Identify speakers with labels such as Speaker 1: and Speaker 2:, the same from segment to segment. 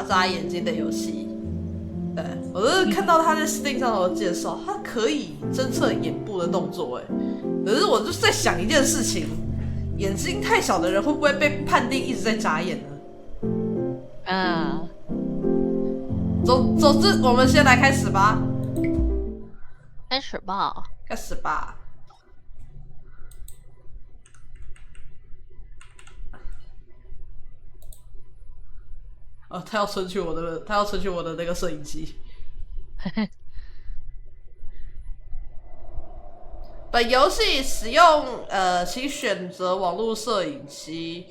Speaker 1: 眨眼睛的游戏。对，我是看到他在 Steam 上有介绍，他可以侦测眼部的动作，可是我就在想一件事情，眼睛太小的人会不会被判定一直在眨眼呢？总之，我们先来开始吧。
Speaker 2: 开始吧。
Speaker 1: 开始吧。他要存取我的那个摄影机。本游戏使用请选择网络摄影机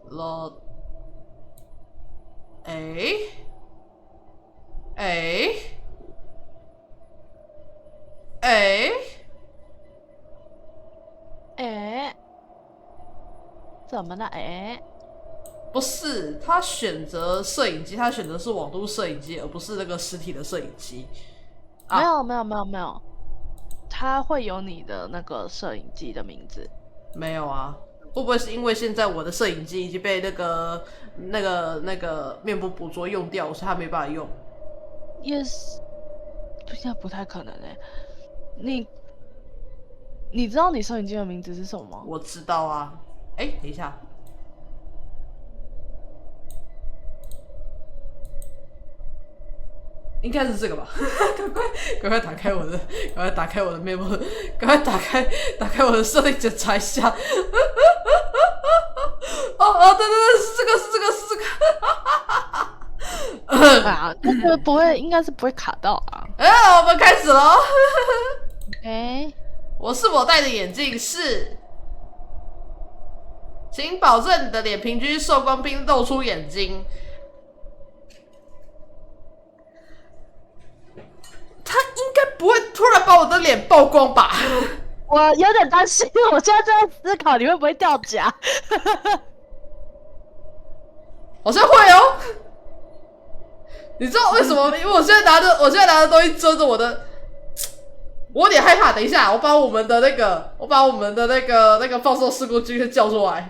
Speaker 1: 了。
Speaker 2: 怎么了？
Speaker 1: 不是，他选择摄影机，他选择是网络摄影机，而不是那个实体的摄影机。
Speaker 2: 没有，他会有你的那个摄影机的名字。
Speaker 1: 没有啊，会不会是因为现在我的摄影机已经被那个面部捕捉用掉，所以他没办法用？
Speaker 2: 也是，现在不太可能你知道你摄影机的名字是什么吗？
Speaker 1: 我知道啊。等一下。应该是这个吧？赶快打开我的，面部，赶快打开我的设定检查一下。对，是这个。
Speaker 2: 这个不会，应该是不会卡到啊。
Speaker 1: 我们开始了。我是否戴的眼镜是？请保证你的脸平均受光并露出眼睛。他应该不会突然把我的脸曝光吧？
Speaker 2: 我有点担心，我现在在思考你会不会掉假。
Speaker 1: 好像会哦。你知道为什么？因为我现在拿着东西遮着我的，我有点害怕。等一下，我把我们的那个放送事故君叫出来。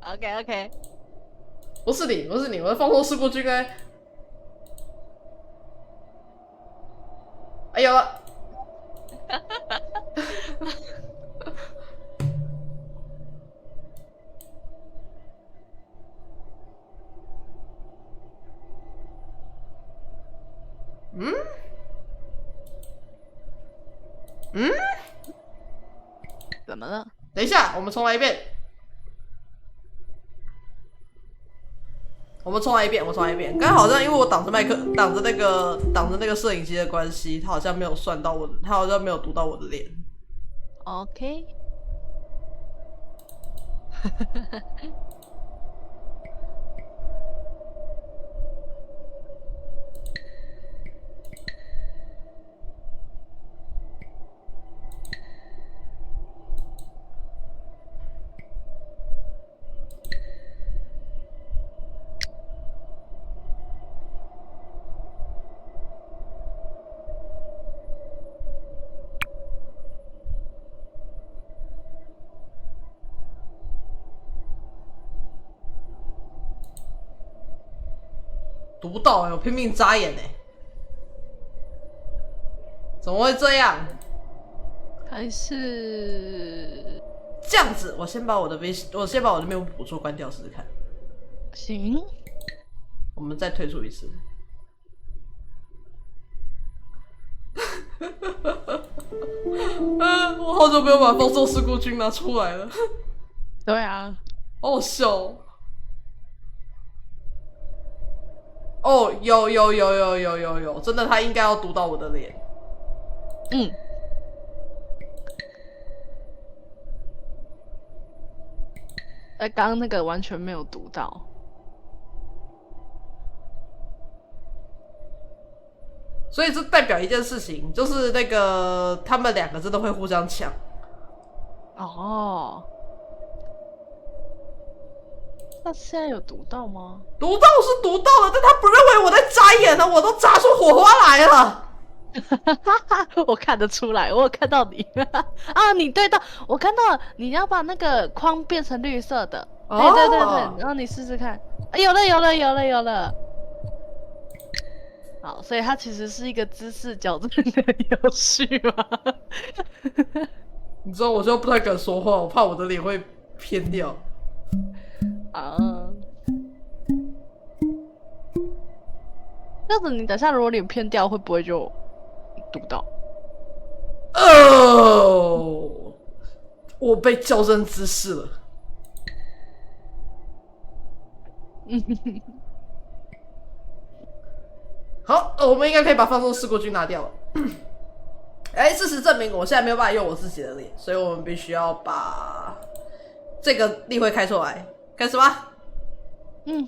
Speaker 2: OK。
Speaker 1: 不是你，我的放送事故君呢？有了。
Speaker 2: 怎么了？
Speaker 1: 等一下，我们重来一遍。刚好像因为我挡着那个摄影机的关系，他好像没有算到我，他好像没有读到我的脸。
Speaker 2: OK。
Speaker 1: 读不到我拼命眨眼怎么会这样？
Speaker 2: 还是
Speaker 1: 这样子，我先把我的面部捕捉关掉试试看。
Speaker 2: 行。
Speaker 1: 我们再退出一次。我好久没有把放送事故君拿出来了。
Speaker 2: 对啊。
Speaker 1: 好好笑哦。有，真的，他应该要读到我的脸。
Speaker 2: 刚刚那个完全没有读到。
Speaker 1: 所以这代表一件事情，就是那个他们两个真的会互相抢。
Speaker 2: 那现在有读到吗？
Speaker 1: 读到是读到了，但他不认为我在眨眼了，我都眨出火花来了。
Speaker 2: 我看得出来，我有看到你。你对到，我看到了，你要把那个框变成绿色的。对，然后你试试看。有了。好，所以它其实是一个姿势矫正的游戏吗？
Speaker 1: 你知道我就不太敢说话，我怕我的脸会偏掉。
Speaker 2: 啊，这样子你等下如果脸偏掉，会不会就读到？
Speaker 1: 哦，我被矫正姿势了。好，我们应该可以把放纵事故菌拿掉了。哎，事实证明我现在没有办法用我自己的脸，所以我们必须要把这个例会开出来。开始吧。
Speaker 2: 嗯。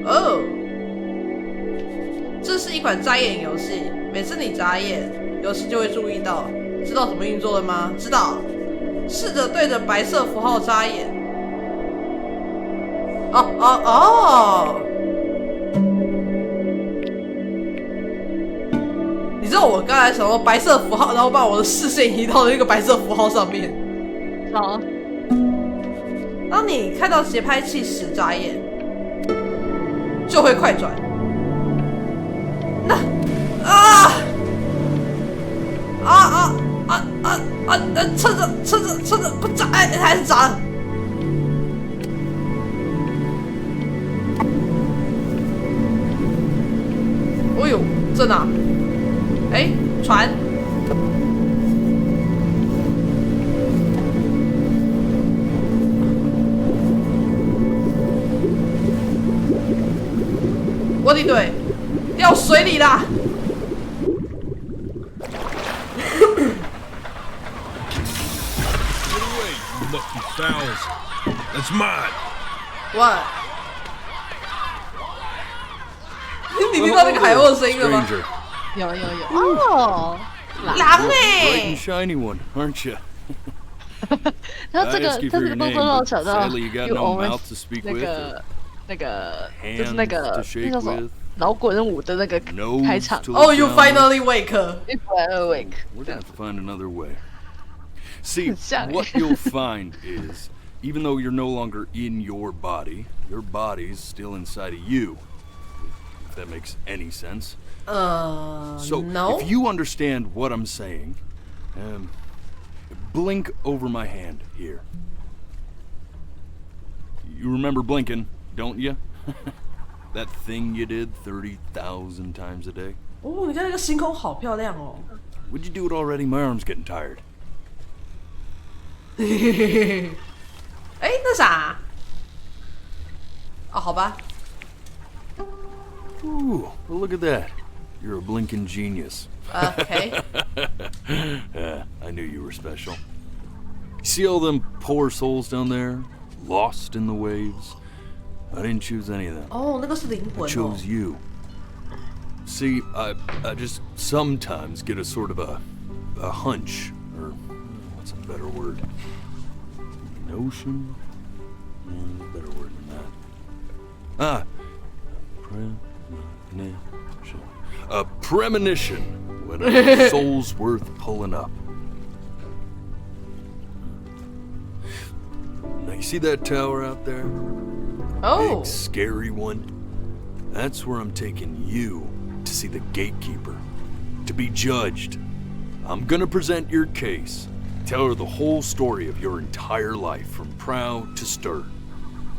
Speaker 1: 哦，这是一款眨眼游戏。每次你眨眼，游戏就会注意到。知道怎么运作的吗？知道。试着对着白色符号眨眼。哦！你知道我刚才想说白色符号，然后把我的视线移到那个白色符号上面。
Speaker 2: 好。
Speaker 1: 当你看到节拍器时眨眼，就会快转。趁着不眨，哎，还是眨了。哦呦，这哪？哎，船。我的队掉水里啦！That's
Speaker 3: mine.
Speaker 1: What? 你听到那个海鸥的声音了吗？
Speaker 2: 有哦，
Speaker 1: 狼
Speaker 3: Bright and shiny one, aren't you?
Speaker 2: 然后这个动作让我想到
Speaker 3: Sadly, you got no mouth to speak with.
Speaker 2: 就是那个叫什么摇滚舞的那个开场。
Speaker 1: Oh, you finally wake.
Speaker 2: You finally wake.
Speaker 3: We're gonna have to find another way. See, what you'll find is, even though you're no longer in your body's still inside of you. If that makes any sense. So,
Speaker 1: no.
Speaker 3: If you understand what I'm saying, blink over my hand here. You remember blinking, don't you? That thing you did 30,000 times a day.
Speaker 1: 哦，你看那个星空好漂亮哦。
Speaker 3: Would you do it already? My arm's getting tired.
Speaker 1: 哎，那啥？哦，好吧。
Speaker 3: Ooh, well, look at that. You're a blinking genius.
Speaker 1: Okay.
Speaker 3: I knew you were special. See all them poor souls down there, lost in the waves? I didn't choose any of them.
Speaker 1: 哦，那个是灵魂
Speaker 3: I
Speaker 1: 哦。
Speaker 3: chose you. See, I just sometimes get a sort of a hunch, or what's a better word? Notion? Better word than that. Premonition. A premonition when a soul's worth pulling up. Now you see that tower out there?
Speaker 1: Oh.
Speaker 3: Big scary one? That's where I'm taking you to see the gatekeeper, to be judged. I'm gonna present your case, tell her the whole story of your entire life from prow to stern.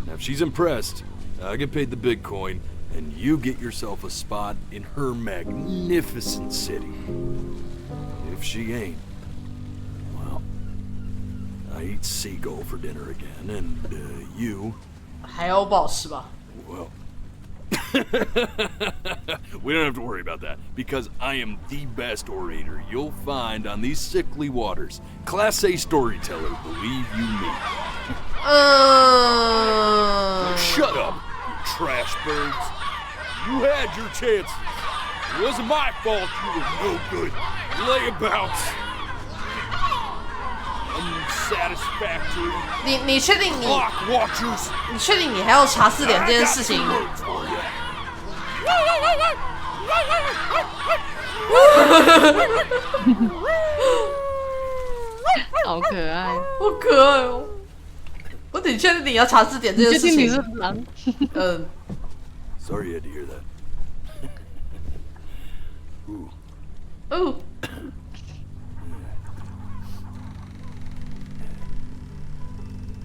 Speaker 3: Now if she's impressed, I get paid the big coin, and you get yourself a spot in her magnificent city. If she ain't, well, I eat seagull for dinner again, and you...
Speaker 1: 还要不好吃吧？
Speaker 3: Well, we don't have to worry about that, because I am the best orator you'll find on these sickly waters. Class A storyteller, believe you me. Shut up, you trash birds. You had your chances. It wasn't my fault you were no good. Layabouts. Unsatisfactory.
Speaker 1: 你确定你
Speaker 3: Clock watchers.
Speaker 1: 你确定你还要查字典这件事情？
Speaker 2: 好可爱。
Speaker 1: 好可爱哦！我挺确定你要查字典这件事
Speaker 2: 确定你是
Speaker 1: 情。
Speaker 2: 狼？
Speaker 1: 嗯，
Speaker 3: Sorry you had to hear that. Ooh.
Speaker 1: 哦，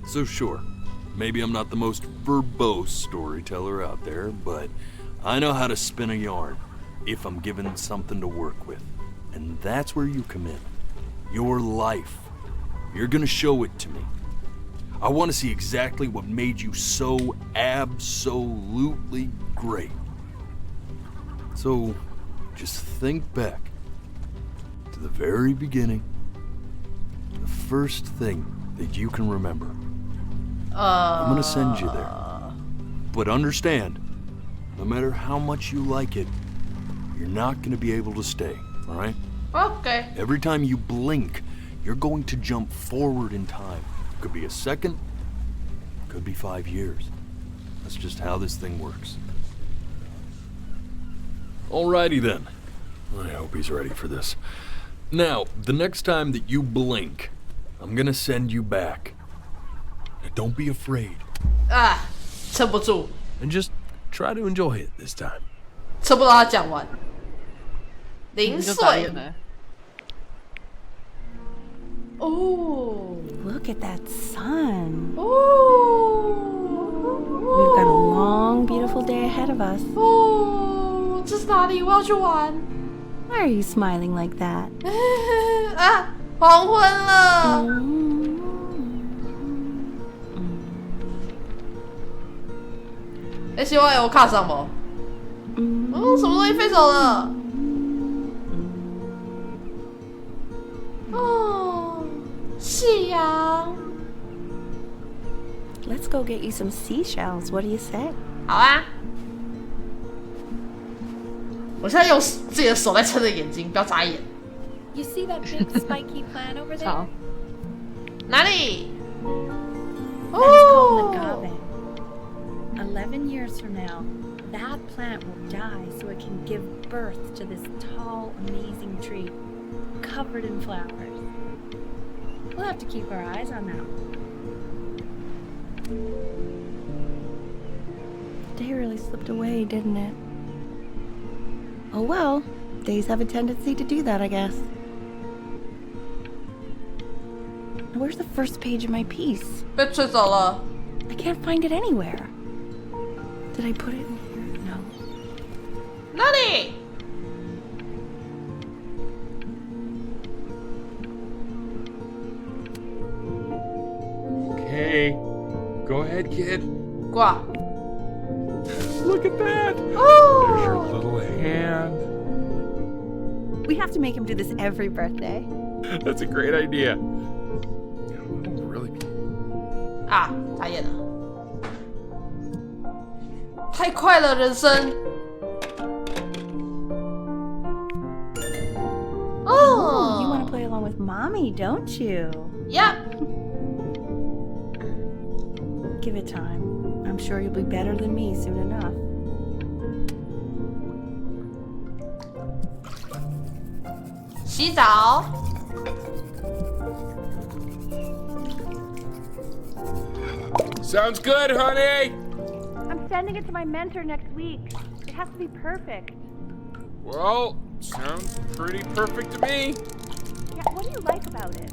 Speaker 3: So sure, maybe I'm not the most verbose storyteller out there, but I know how to spin a yarn if I'm given something to work with. And that's where you come in. Your life. You're gonna show it to me. I want to see exactly what made you so absolutely great. So, just think back to the very beginning, the first thing that you can remember. I'm gonna send you there. But understand, no matter how much you like it, you're not gonna be able to stay, alright?
Speaker 1: OK，
Speaker 3: Every time you blink, you're going to jump forward in time. Could be a second, could be 5 years. That's just how this thing works. Alrighty then. I hope he's ready for this. Now, the next time that you blink, I'm gonna send you back. Now, don't be afraid.
Speaker 1: 啊，撑不住，
Speaker 4: And just try to enjoy it this time.
Speaker 1: 撑不到他讲完。0
Speaker 2: 你就傻
Speaker 1: 岁
Speaker 2: 眼了。
Speaker 1: 哦
Speaker 5: Look at that sun.
Speaker 1: 哦
Speaker 5: We've got a long, beautiful day ahead of us.
Speaker 1: 哦，这是哪里？我要去玩。
Speaker 5: Why are you smiling like that?
Speaker 1: 啊，黄昏了。哎，希望有卡上吗？什么东西飞走了？哦，夕阳。
Speaker 5: Let's go get you some seashells. What do you say?
Speaker 1: 好啊。我现在用自己的手在撑着眼睛，不要眨眼。
Speaker 5: You see that big spiky plant over there?
Speaker 2: 好，
Speaker 1: 哪里？
Speaker 5: That's called
Speaker 1: 哦
Speaker 5: an agave. 11 years from now, that plant will die so it can give birth to this tall, amazing tree covered in flowers. We'll have to keep our eyes on that one. The day really slipped away, didn't it? Oh well, days have a tendency to do that, I guess. Where's the first page of my piece?
Speaker 1: 被吹走了。
Speaker 5: I can't find it anywhere. Did I put it in here? No.
Speaker 1: 哪里？
Speaker 4: Okay. Go ahead, kid.
Speaker 1: 挂。
Speaker 4: Look at that. There's your
Speaker 1: 哦，
Speaker 4: little hand.
Speaker 5: We have to make him do this every birthday.
Speaker 4: That's a great idea. It'll really be.
Speaker 1: 啊，眨眼了。太快了，人生。
Speaker 5: Oh, you
Speaker 1: 哦
Speaker 5: want to play along with mommy, don't you?
Speaker 1: 呀，
Speaker 5: Give it time. I'm sure you'll be better than me soon enough.
Speaker 1: 洗澡。
Speaker 4: Sounds good, honey.
Speaker 5: I'm sending it to my mentor next week. It has to be perfect.
Speaker 4: Well, sounds pretty perfect to me.
Speaker 5: Yeah, what do you like about it?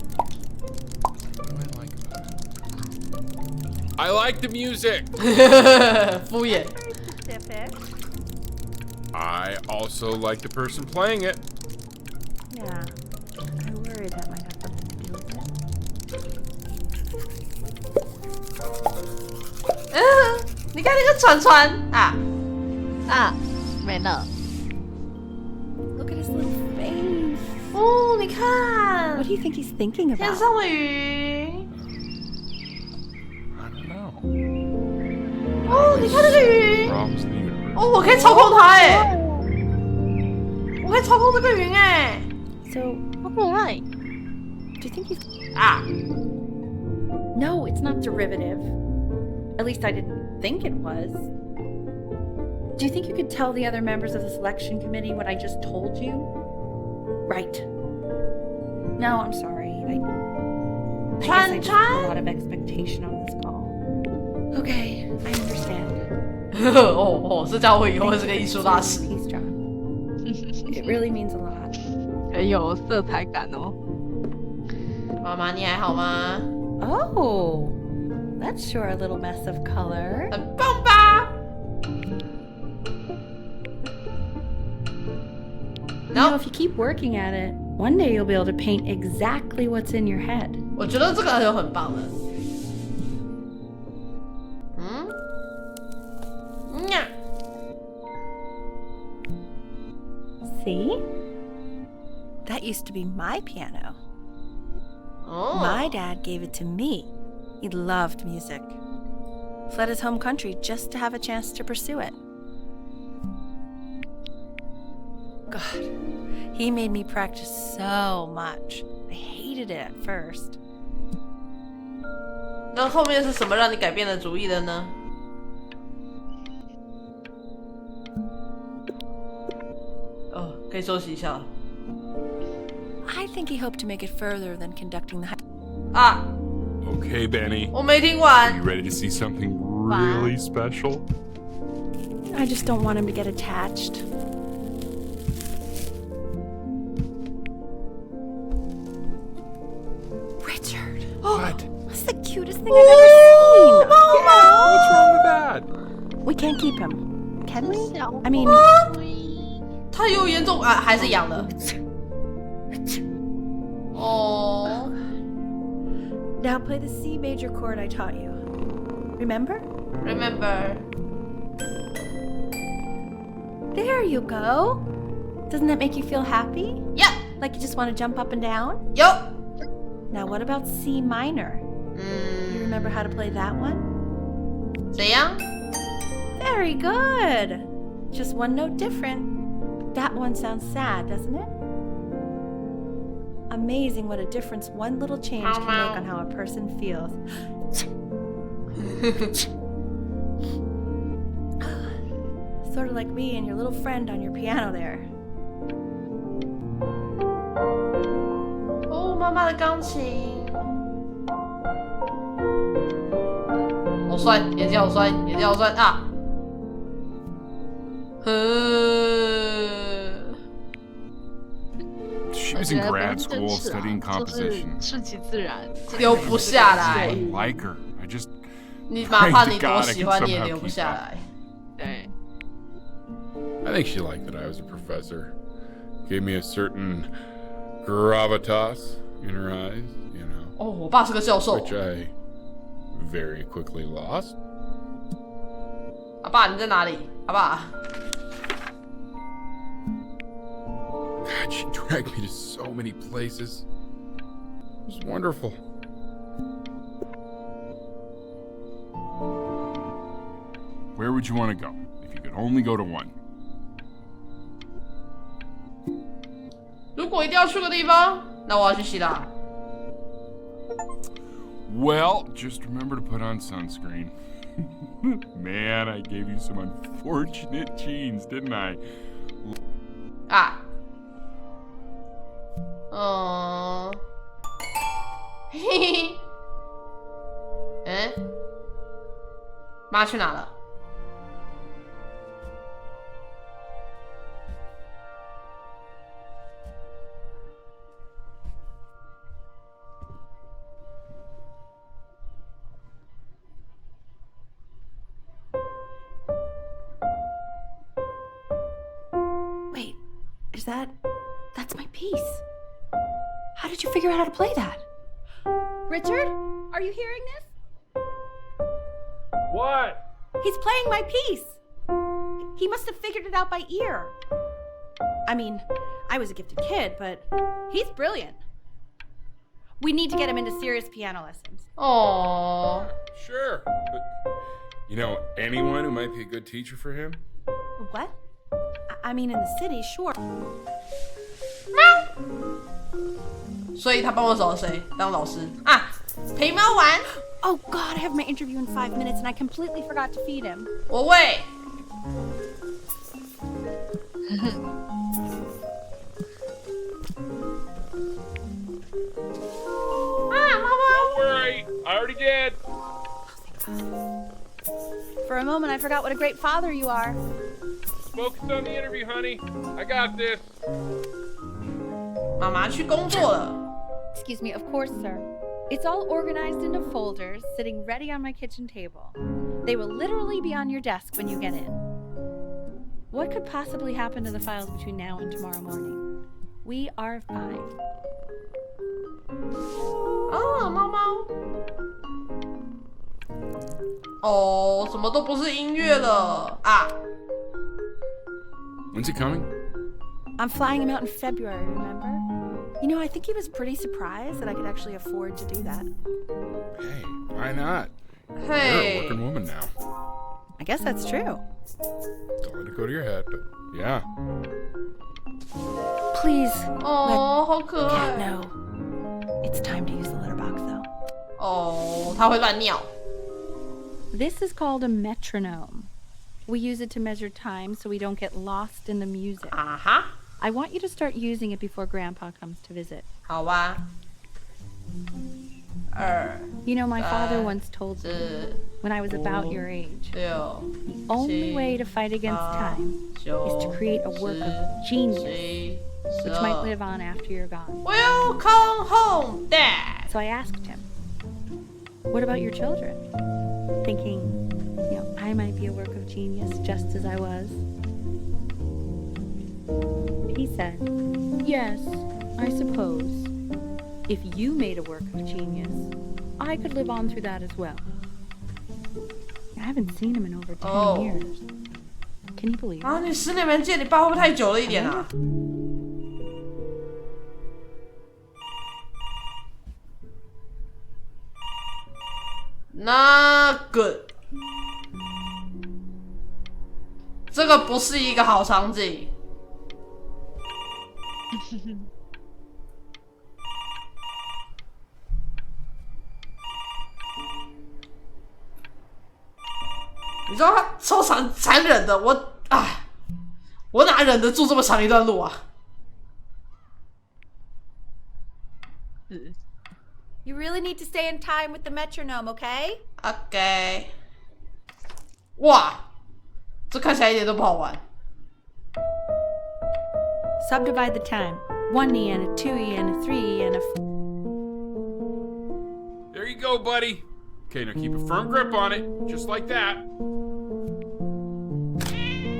Speaker 4: What do I like about it? I like the music.
Speaker 1: 敷衍。
Speaker 5: Very specific.
Speaker 4: I also like the person playing it.
Speaker 5: Yeah. I worry that might have something to do with it.
Speaker 1: 你看那个船船啊，
Speaker 2: 啊，没了。
Speaker 5: Look at his little face.
Speaker 1: 哦，你看
Speaker 5: What do you think he's thinking
Speaker 1: 天
Speaker 5: about?
Speaker 1: 上的云。
Speaker 4: I don't know.
Speaker 1: 哦，你看那个云。
Speaker 4: Problems in the universe.
Speaker 1: 哦，我可以操控它哎，我可以操控这个云哎。
Speaker 5: So,
Speaker 2: 好可爱。
Speaker 5: do you think he's...
Speaker 1: 啊，
Speaker 5: No, it's not derivative. At least I didn't think it was. Do you think you could tell the other members of the selection committee what I just told you? Right. No, I'm sorry. I guess I just put a lot of expectation on this call. Okay, I understand.
Speaker 1: 哦，这家伙以后会是个艺术大
Speaker 5: Thanks,
Speaker 1: 师。
Speaker 5: Peace, John. It really means a lot.
Speaker 2: 很有色彩感哦。
Speaker 1: 妈妈，你还好吗？
Speaker 5: Oh, that's sure a little mess of color.
Speaker 1: 很棒吧？
Speaker 5: You know, if you keep working at it, one day you'll be able to paint exactly what's in your head.
Speaker 1: 我觉得这个就很棒了。呀
Speaker 5: See? That used to be my piano.
Speaker 1: 哦
Speaker 5: My dad gave it to me. He loved music. Fled his home country just to have a chance to pursue it. God, he made me practice so much. I hated it at first.
Speaker 1: 那后面是什么让你改变了主意的呢？哦，可以休息一下了。
Speaker 5: I think he hoped to make it further than conducting the
Speaker 1: 啊，
Speaker 4: Okay, Benny.
Speaker 1: 我没听完
Speaker 4: You。ready to see something really special?
Speaker 5: I just don't want him to get attached. Richard,
Speaker 4: What?
Speaker 5: that's the cutest thing I've ever seen.
Speaker 4: What's wrong with that?
Speaker 5: We can't keep him, can we?
Speaker 2: 小
Speaker 5: I mean,
Speaker 1: 他有严重啊，还是痒了。哦，
Speaker 5: now play the C major chord I taught you. Remember?
Speaker 1: Remember，
Speaker 5: There you go. Doesn't that make you feel happy?
Speaker 1: Yep，
Speaker 5: Like you just want to jump up and down?
Speaker 1: 有，
Speaker 5: Now what about C minor? You remember how to play that one?
Speaker 1: 怎样？
Speaker 5: Very good. Just one note different. That one sounds sad, doesn't it? Amazing what a difference one little change can make on how a person feels. Sort of like me and your little friend on your piano there.
Speaker 1: 哦，妈妈的钢琴，好帅，眼睛好帅，眼睛好帅啊！She
Speaker 2: 我
Speaker 4: was
Speaker 2: 觉
Speaker 4: in
Speaker 2: 得
Speaker 4: grad
Speaker 2: 真
Speaker 4: school
Speaker 2: 是啊
Speaker 4: studying
Speaker 2: 就是
Speaker 4: composition.
Speaker 2: 顺其自然，
Speaker 1: 留不下来
Speaker 4: I like her. I just
Speaker 1: 你哪怕你多喜欢，你也留不下来。
Speaker 2: 对，
Speaker 4: I think she liked that I was a professor. Gave me a certain gravitas in her eyes, you know,
Speaker 1: 哦，我爸是个教授。
Speaker 4: which I very quickly lost.
Speaker 1: 阿爸，你在哪里？阿爸，
Speaker 4: God, she dragged me to so many places. It was wonderful. Where would you want to go if you could only go to one?
Speaker 1: 如果一定要去个地方，那我要去希腊。
Speaker 4: Well, just remember to put on sunscreen. Man, I gave you some unfortunate genes, didn't I?
Speaker 1: 啊，哦，嘿嘿嘿，哎，妈去哪了？
Speaker 5: Wait, that's my piece. How did you figure out how to play that? Richard, are you hearing this?
Speaker 4: What?
Speaker 5: He's playing my piece. He must have figured it out by ear. I mean, I was a gifted kid, but he's brilliant. We need to get him into serious piano lessons.
Speaker 1: 哦，
Speaker 4: Sure, but you know anyone who might be a good teacher for him?
Speaker 5: What? I mean, in the city, sure.
Speaker 1: 所以他帮我找了谁当老师啊？陪猫玩，
Speaker 5: Oh God, I have my interview in 5 minutes and I completely forgot to feed him.
Speaker 1: 我喂。啊，猫猫，
Speaker 5: For a moment, I forgot what a great father you are.
Speaker 4: Focus on the interview, honey. I got this.
Speaker 1: 妈妈去工作了。
Speaker 5: Excuse me, of course, sir. It's all organized into folders, sitting ready on my kitchen table. They will literally be on your desk when you get in. What could possibly happen to the files between now and tomorrow morning? We are fine.
Speaker 1: 啊，猫猫。哦，什么都不是音乐了啊！
Speaker 4: When's he coming?
Speaker 5: I'm flying him out in February, remember? You know, I think he was pretty surprised that I could actually afford to do that.
Speaker 4: Hey, why not? You're a
Speaker 1: 嘿
Speaker 4: working，woman now.
Speaker 5: I guess that's true.
Speaker 4: Don't let it go to your head, but yeah.
Speaker 5: Please,
Speaker 1: 哦，好可
Speaker 5: cat
Speaker 1: 爱。
Speaker 5: know. It's time to use the litter box, though.
Speaker 1: 哦，它会乱尿。
Speaker 5: This is called a metronome. We use it to measure time so we don't get lost in the music.
Speaker 1: 啊哈，
Speaker 5: I want you to start using it before Grandpa comes to visit.
Speaker 1: 好吧。2、
Speaker 5: You know, my father once told me
Speaker 1: 4、
Speaker 5: when I was about your age,
Speaker 1: 6、
Speaker 5: the only way to fight against time is to
Speaker 1: 9、
Speaker 5: create a work of
Speaker 1: 10、
Speaker 5: genius
Speaker 1: 11、
Speaker 5: which might
Speaker 1: 12。
Speaker 5: live on after you're gone.
Speaker 1: Welcome home, Dad.
Speaker 5: So I asked him, what about your children? Thinking, you know, I might be a work of genius just as I was. He said, yes, I suppose. If you made a work of genius, I could live on through that as well. I haven't seen him in over 10
Speaker 1: Oh.
Speaker 5: years. Can you believe
Speaker 1: 啊，
Speaker 5: it?
Speaker 1: 你10年没见，你爸会不会太久了一点啊？那个，这个不是一个好场景。你知道他超残忍的，我哪忍得住这么长一段路啊？
Speaker 5: You really need to stay in time with the metronome, okay?
Speaker 1: OK， 哇，这看起来一点都不好玩。
Speaker 5: Subdivide the time. 1 yen, a 2 yen, a 3 yen, a...
Speaker 4: There you go, buddy. Okay, now keep a firm grip on it, just like that.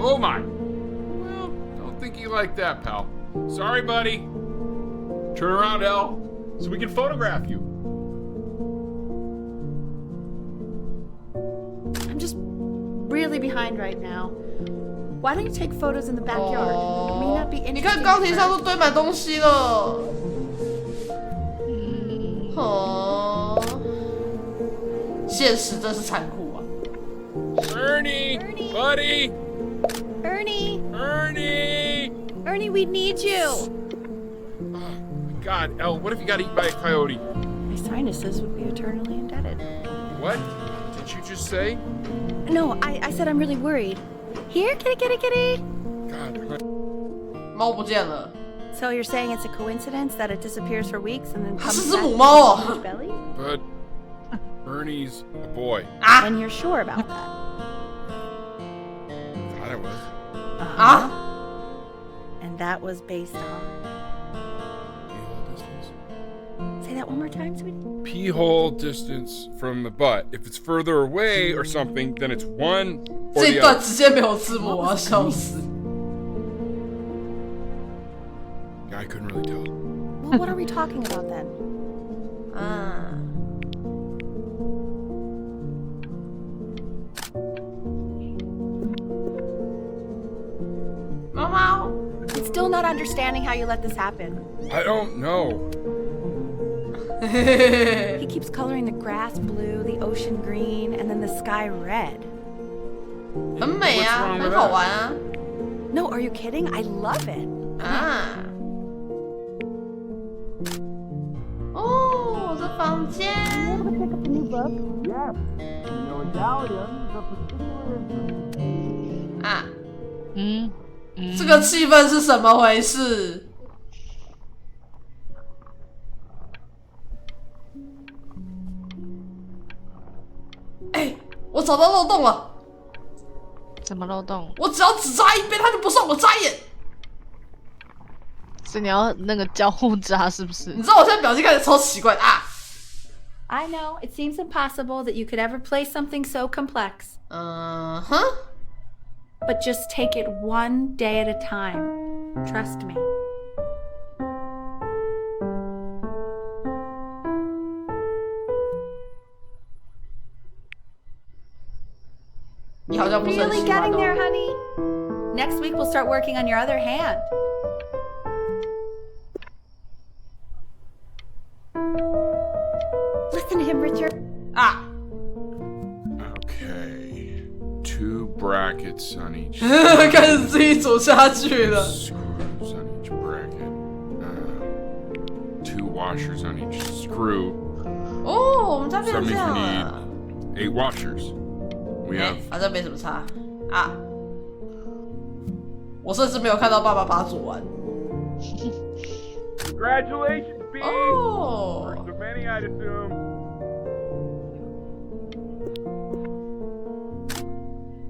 Speaker 4: Oh my. Well, don't think you like that, pal. Sorry, buddy. Turn around, L, so we can photograph you.
Speaker 5: I'm just really behind right now. Why don't you take photos in the backyard? It may not be
Speaker 1: 你
Speaker 5: interesting.
Speaker 1: 看钢琴上都堆满东西了。哦，现实真是残酷啊！
Speaker 4: Ernie,
Speaker 5: Ernie.
Speaker 4: buddy,
Speaker 5: Ernie!
Speaker 4: Ernie.
Speaker 5: Ernie, we need you!
Speaker 4: Oh, God, L, what if you got eaten by a coyote?
Speaker 5: My sinuses would be eternally indebted.
Speaker 4: What did you just say?
Speaker 5: No, I said I'm really worried. Here, kitty, kitty, kitty!
Speaker 4: God,
Speaker 1: 猫不见了，
Speaker 5: So you're saying it's a coincidence that it disappears for weeks and then
Speaker 1: 它
Speaker 5: comes
Speaker 1: 是只
Speaker 5: back
Speaker 1: 母猫
Speaker 5: with a
Speaker 1: 哦
Speaker 5: huge belly?
Speaker 4: but Ernie's a boy.
Speaker 1: 啊
Speaker 5: And you're sure about that?
Speaker 4: Thought I was.
Speaker 1: 啊！
Speaker 5: And that was based on...
Speaker 4: Pee-hole distance.
Speaker 5: Say that one more time, sweetie.
Speaker 4: Pee-hole distance from the butt. If it's further away or something, then it's one or
Speaker 1: 这
Speaker 4: the
Speaker 1: 段
Speaker 4: other.
Speaker 1: 直接没有字幕，我要笑死。
Speaker 4: Yeah, I couldn't really tell.
Speaker 5: Well, what are we talking about then?
Speaker 1: 啊，猫猫，
Speaker 5: I'm still not understanding how you let this happen.
Speaker 4: I don't know.
Speaker 5: He keeps coloring the grass blue, the ocean green, and then the sky red.
Speaker 1: 很美
Speaker 4: What's
Speaker 1: 啊，
Speaker 4: wrong
Speaker 1: 很
Speaker 4: with
Speaker 1: 好
Speaker 4: that?
Speaker 1: 玩啊。
Speaker 5: No, are you kidding? I love it.
Speaker 1: 啊！哦，我的房间。啊，这个气氛是什么回事？哎，我找到漏洞了，
Speaker 2: 什么漏洞？
Speaker 1: 我只要只眨一遍，他就不算我眨眼。
Speaker 2: 是你要那个交互渣是不是
Speaker 1: 你？知道我现在表情看起来超奇怪啊。
Speaker 5: I know, it seems impossible that you could ever play something so complex.
Speaker 1: 哼。
Speaker 5: But just take it one day at a time. Trust me.
Speaker 1: 你好像不是很
Speaker 5: Really
Speaker 1: 喜欢
Speaker 5: getting there,
Speaker 1: 哦。
Speaker 5: honey? Next week we'll start working on your other hand. Listen to him, Richard.
Speaker 1: 啊，
Speaker 4: Okay. 2 brackets on each
Speaker 1: 开始自己走下去了。
Speaker 4: screws on each bracket. 2 washers on each screw.
Speaker 1: 哦，我们家变
Speaker 4: So
Speaker 1: 成
Speaker 4: that
Speaker 1: 这
Speaker 4: means
Speaker 1: 样
Speaker 4: we
Speaker 1: 了。
Speaker 4: need 8 washers. We
Speaker 1: 哎
Speaker 4: have
Speaker 1: 好像没什么差啊。我甚至没有看到爸爸把它煮完。
Speaker 4: Congratulations, B.
Speaker 1: 哦，
Speaker 4: First of many, I'd assume.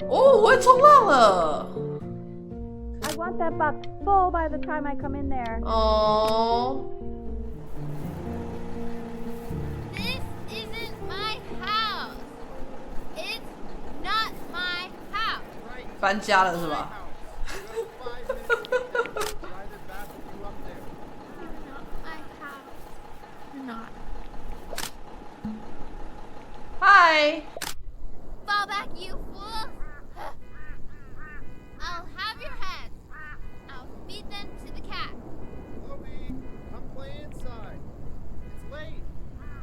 Speaker 1: 哦，我会冲浪了。
Speaker 5: I want that box full by the time I come in there.
Speaker 1: 哦，
Speaker 6: This isn't my house. It's not my house.
Speaker 1: 搬家了是吧？
Speaker 6: My house. Not.
Speaker 1: 嗨，
Speaker 6: Fall back, you fool. I'll have your heads. I'll feed them to the cat.
Speaker 7: Chloe, come play inside. It's late.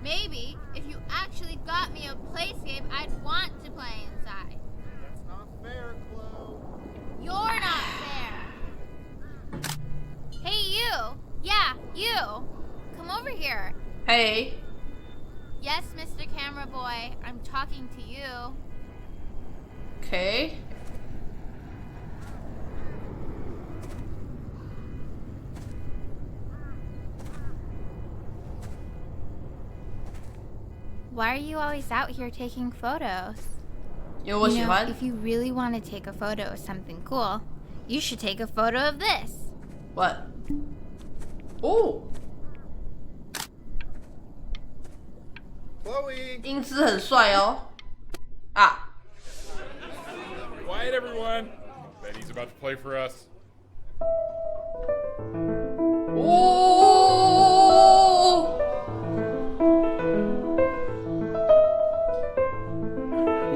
Speaker 6: Maybe if you actually got me a playscape, I'd want to play inside.
Speaker 7: That's not fair, Chloe.
Speaker 6: You're not fair. Hey, you. Yeah, you. Come over here.
Speaker 1: 嘿，
Speaker 6: Yes, Mr. Camera Boy, I'm talking to you.
Speaker 1: OK。
Speaker 6: Why are you always out here taking photos?
Speaker 1: 因为我喜
Speaker 6: You know,
Speaker 1: 欢
Speaker 6: if you really want to take a photo of something cool, you should take a photo of this.
Speaker 1: What？哦，
Speaker 7: Chloe!
Speaker 1: 英姿很帅哦。啊，
Speaker 4: Quiet, everyone. Betty's about to play for us.
Speaker 1: 哦，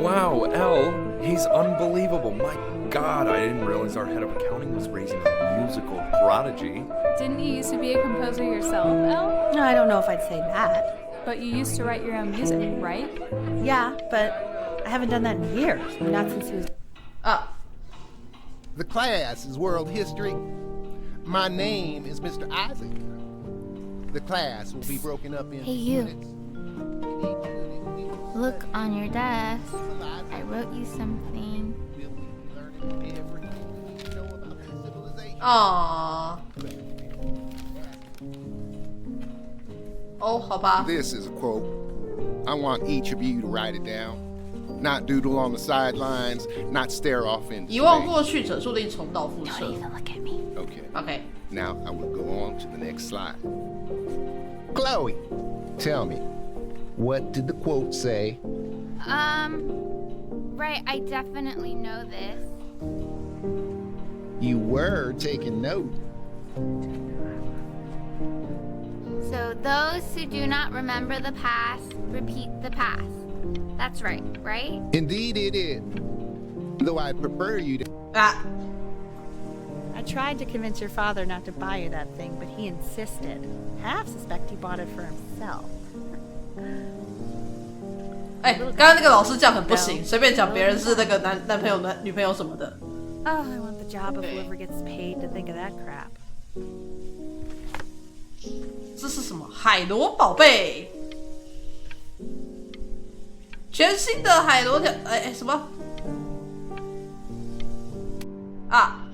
Speaker 8: Wow, Elle, he's unbelievable. My God, I didn't realize our head of accounting was raising a musical prodigy.
Speaker 9: Didn't you used to be a composer yourself, Elle?
Speaker 5: I don't know if I'd say that.
Speaker 9: But you used to write your own music, right?
Speaker 5: Yeah, but I haven't done that in years. Not since he was.
Speaker 1: 啊，
Speaker 7: The class is world history. My name is Mr. Isaac. The class will be broken up into
Speaker 6: Hey, you.
Speaker 7: units. In each unit, we will
Speaker 6: Look
Speaker 7: study
Speaker 6: on your desk.
Speaker 7: civilized
Speaker 6: I wrote you something.
Speaker 7: We'll be learning everything we need to know about this civilization.
Speaker 1: 啊，哦，好吧。
Speaker 7: This is a quote. I want each of you to write it down. Not doodle on the sidelines, not stare off into
Speaker 1: 遗忘
Speaker 7: space.
Speaker 1: 过去者注定重蹈覆
Speaker 5: Don't
Speaker 1: 辙。
Speaker 5: even look at me.
Speaker 7: Okay.
Speaker 1: OK，
Speaker 7: Now I will go on to the next slide. Chloe, tell me, what did the quote say?
Speaker 6: Right, I definitely know this.
Speaker 7: You were taking note.
Speaker 6: So those who do not remember the past, repeat the past. That's right, right?
Speaker 7: Indeed it is. Though I'd prefer you to
Speaker 1: 啊，
Speaker 5: I tried to convince your father not to buy you that thing, but he insisted. Half suspect he bought it for himself.
Speaker 1: 哎，刚刚那个老师这样很不行，随便讲别人是那个男朋友、女朋友什么的。
Speaker 5: Oh, I want the job of whoever gets paid to think of that crap.
Speaker 1: 这是什么？海螺宝贝，全新的海螺条，哎什么？啊，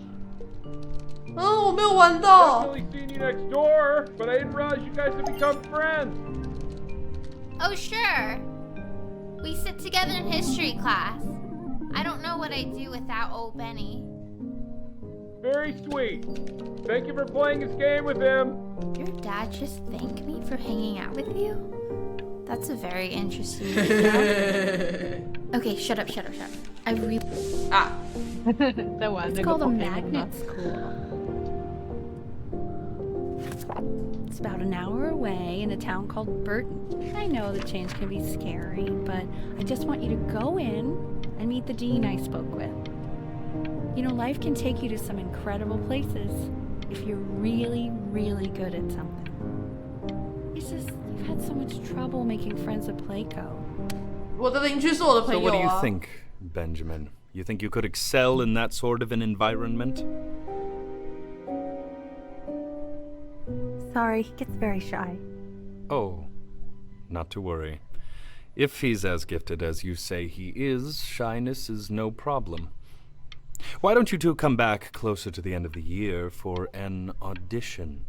Speaker 1: 我没有玩到。
Speaker 4: Definitely seen you next door, but I didn't realize you guys had become friends.
Speaker 6: Oh, sure. We sit together Southern history class. I don't know what I'd do without old Benny.
Speaker 4: Very sweet. Thank you for playing this game with him.
Speaker 6: Your dad just thanked me for hanging out with you? That's a very interesting detail. Okay, shut up. I really...
Speaker 1: Ah，
Speaker 2: 在玩
Speaker 5: It's
Speaker 2: 那个
Speaker 5: called a
Speaker 2: Pokemon
Speaker 5: magnet school. It's about an hour away in a town called Burton. I know the change can be scary, but I just want you to go in and meet the dean I spoke with. You know, life can take you to some incredible places if you're really, really good at something. It's just, you've had so much trouble making friends at Playco.
Speaker 1: 我的邻居是我的朋
Speaker 3: So
Speaker 1: 友
Speaker 3: what do you
Speaker 1: 啊。
Speaker 3: think, Benjamin? You think you could excel in that sort of an environment?
Speaker 5: Sorry, he gets very shy.
Speaker 3: Oh, not to worry. If he's as gifted as you say he is, shyness is no problem. Why don't you two come back closer to the end of the year for an audition?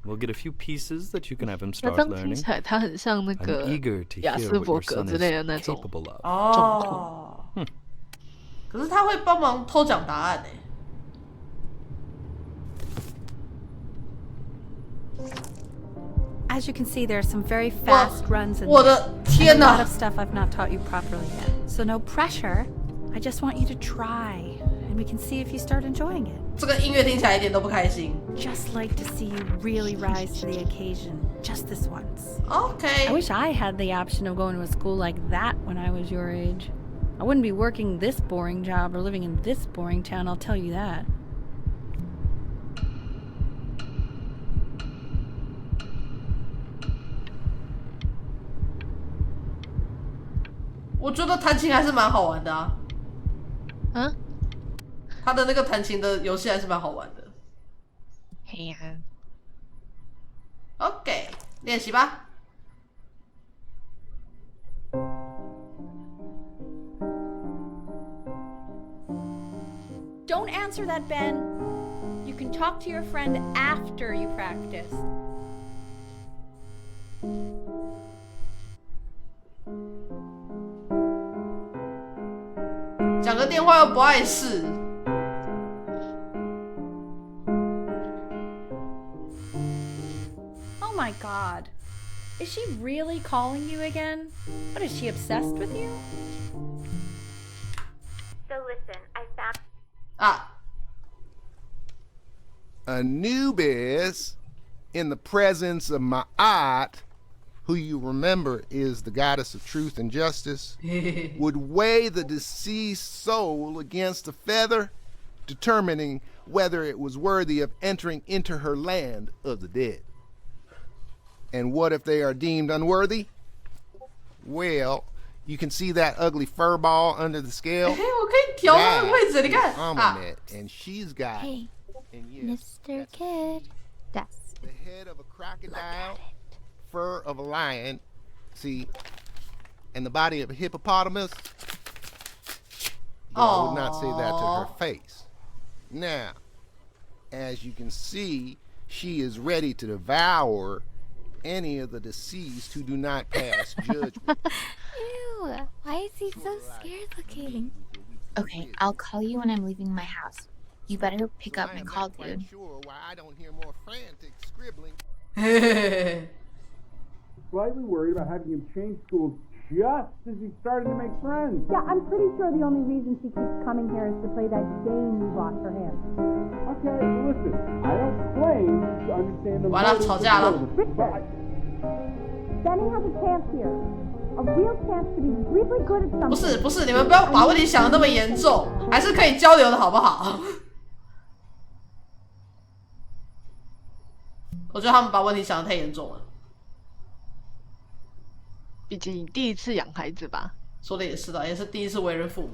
Speaker 3: We'll get a few pieces that you can have him
Speaker 2: 那
Speaker 3: start
Speaker 2: 这样听
Speaker 3: learning.
Speaker 2: 起来他很像那
Speaker 3: I'm
Speaker 2: 个
Speaker 3: eager to
Speaker 2: 雅
Speaker 3: hear
Speaker 2: 斯
Speaker 3: what
Speaker 2: 伯
Speaker 3: your
Speaker 2: 格
Speaker 3: son
Speaker 2: 之类的那
Speaker 3: is
Speaker 2: 种
Speaker 3: capable of.
Speaker 1: 哦，可是他会帮忙偷讲答案呢。
Speaker 5: As you can see, there are some very fast runs in
Speaker 1: 我
Speaker 5: there.
Speaker 1: 的天
Speaker 5: And a lot
Speaker 1: 哪
Speaker 5: of！stuff I've not taught you properly yet. So no pressure. I just want you to try, and we can see if you start enjoying it.
Speaker 1: 这个音乐听起来一点都不开心。
Speaker 5: Just like to see you really rise to the occasion, just this once.
Speaker 1: OK，
Speaker 5: I wish I had the option of going to a school like that when I was your age. I wouldn't be working this boring job or living in this boring town, I'll tell you that.
Speaker 1: 我觉得弹琴还是蛮好玩的啊。
Speaker 2: 啊，
Speaker 1: 他的那个弹琴的游戏还是蛮好玩的。
Speaker 2: 嘿呀，
Speaker 1: OK， 练习吧。
Speaker 5: Don't answer that, Ben. You can talk to your friend after you practice.
Speaker 1: 讲个电话又不碍事。
Speaker 5: Oh my god. Is she really calling you again? What, is she obsessed with you?
Speaker 6: So listen, I found...
Speaker 1: 啊，
Speaker 7: Anubis, in the presence of Ma'at, who you remember is the goddess of truth and justice, would weigh the deceased soul against a feather, determining whether it was worthy of entering into her land of the dead. And what if they are deemed unworthy? Well, you can see that ugly fur ball under the scale?
Speaker 1: 嘿，我可以调那个位置，你看啊。
Speaker 7: Amunet, and she's got,
Speaker 6: Hey,
Speaker 7: and yes,
Speaker 6: Mr. Kid. That's...
Speaker 7: the head of a crocodile, fur of a lion, see, and the body of a hippopotamus. Though I would not say that to her
Speaker 1: Aww.
Speaker 7: face. Now, as you can see, she is ready to devour any of the deceased who do not pass judgment.
Speaker 6: Ew, why is he so scared looking? Okay, I'll call you when I'm leaving my house. You better pick up
Speaker 7: I
Speaker 6: my
Speaker 7: am
Speaker 6: call,
Speaker 7: not quite
Speaker 6: dude.
Speaker 7: sure why I don't hear more frantic scribbling.
Speaker 1: 嘿嘿嘿嘿
Speaker 4: Slightly worried about having him change schools just as he started to make friends.
Speaker 10: Yeah, I'm pretty sure the only reason she keeps coming here is to play that game you bought for him.
Speaker 4: Okay, listen, I don't claim to understand the
Speaker 1: 完了，吵架了。
Speaker 10: Richard, Benny has a chance here. A real chance to be really good at
Speaker 1: 不
Speaker 10: something.
Speaker 1: 是不是，你们不要把问题想的那么严重，还是可以交流的好不好？我觉得他们把问题想的太严重了。
Speaker 2: 毕竟你第一次养孩子吧？
Speaker 1: 说的也是的，也是第一次为人父母。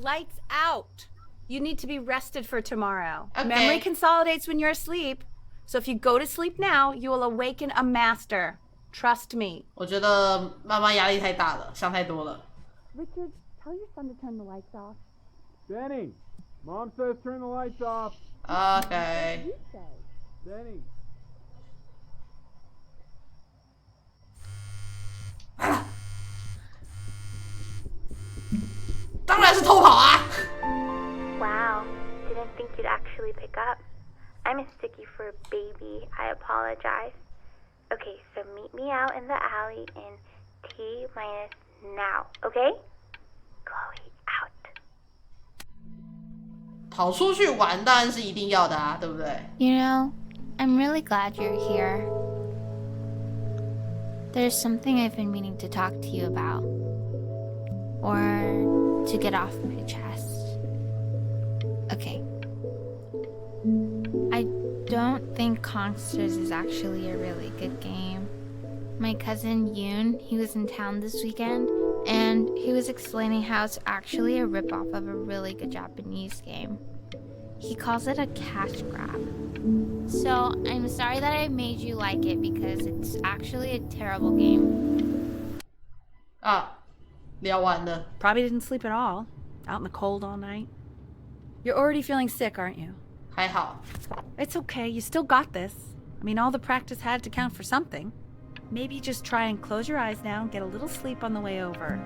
Speaker 5: Lights out. You need to be rested for tomorrow.
Speaker 1: Okay.
Speaker 5: Memory consolidates when you're asleep. So if you go to sleep now, you will awaken a master. Trust me.
Speaker 1: 我觉得妈妈压力太大了，想太多了。
Speaker 10: Richard, tell your son to turn the lights off.
Speaker 4: Benny, Mom says turn the lights off.
Speaker 1: OK，
Speaker 10: You say.
Speaker 4: Benny.
Speaker 1: 啊
Speaker 11: up. I'm a sticky for a baby. I apologize. Okay, so meet me out in the alley in T- now, okay? Chloe out.
Speaker 1: 跑出去玩当然是一定要的啊，对不对？
Speaker 6: You know, I'm really glad you're here. There's something I've been meaning to talk to you about. Or to get off my chest. Okay. I don't think Kongsters is actually a really good game. My cousin Yoon, he was in town this weekend, and he was explaining how it's actually a ripoff of a really good Japanese game. He calls it a cash grab. So I'm sorry that I made you like it because it's actually a terrible game.
Speaker 1: 啊，聊完了。
Speaker 5: Probably didn't sleep at all. Out in the cold all night. You're already feeling sick, aren't you?
Speaker 1: 还好。
Speaker 5: It's okay. You still got this. I mean, all the practice had to count for something. Maybe just try and close your eyes now and get a little sleep on the way over.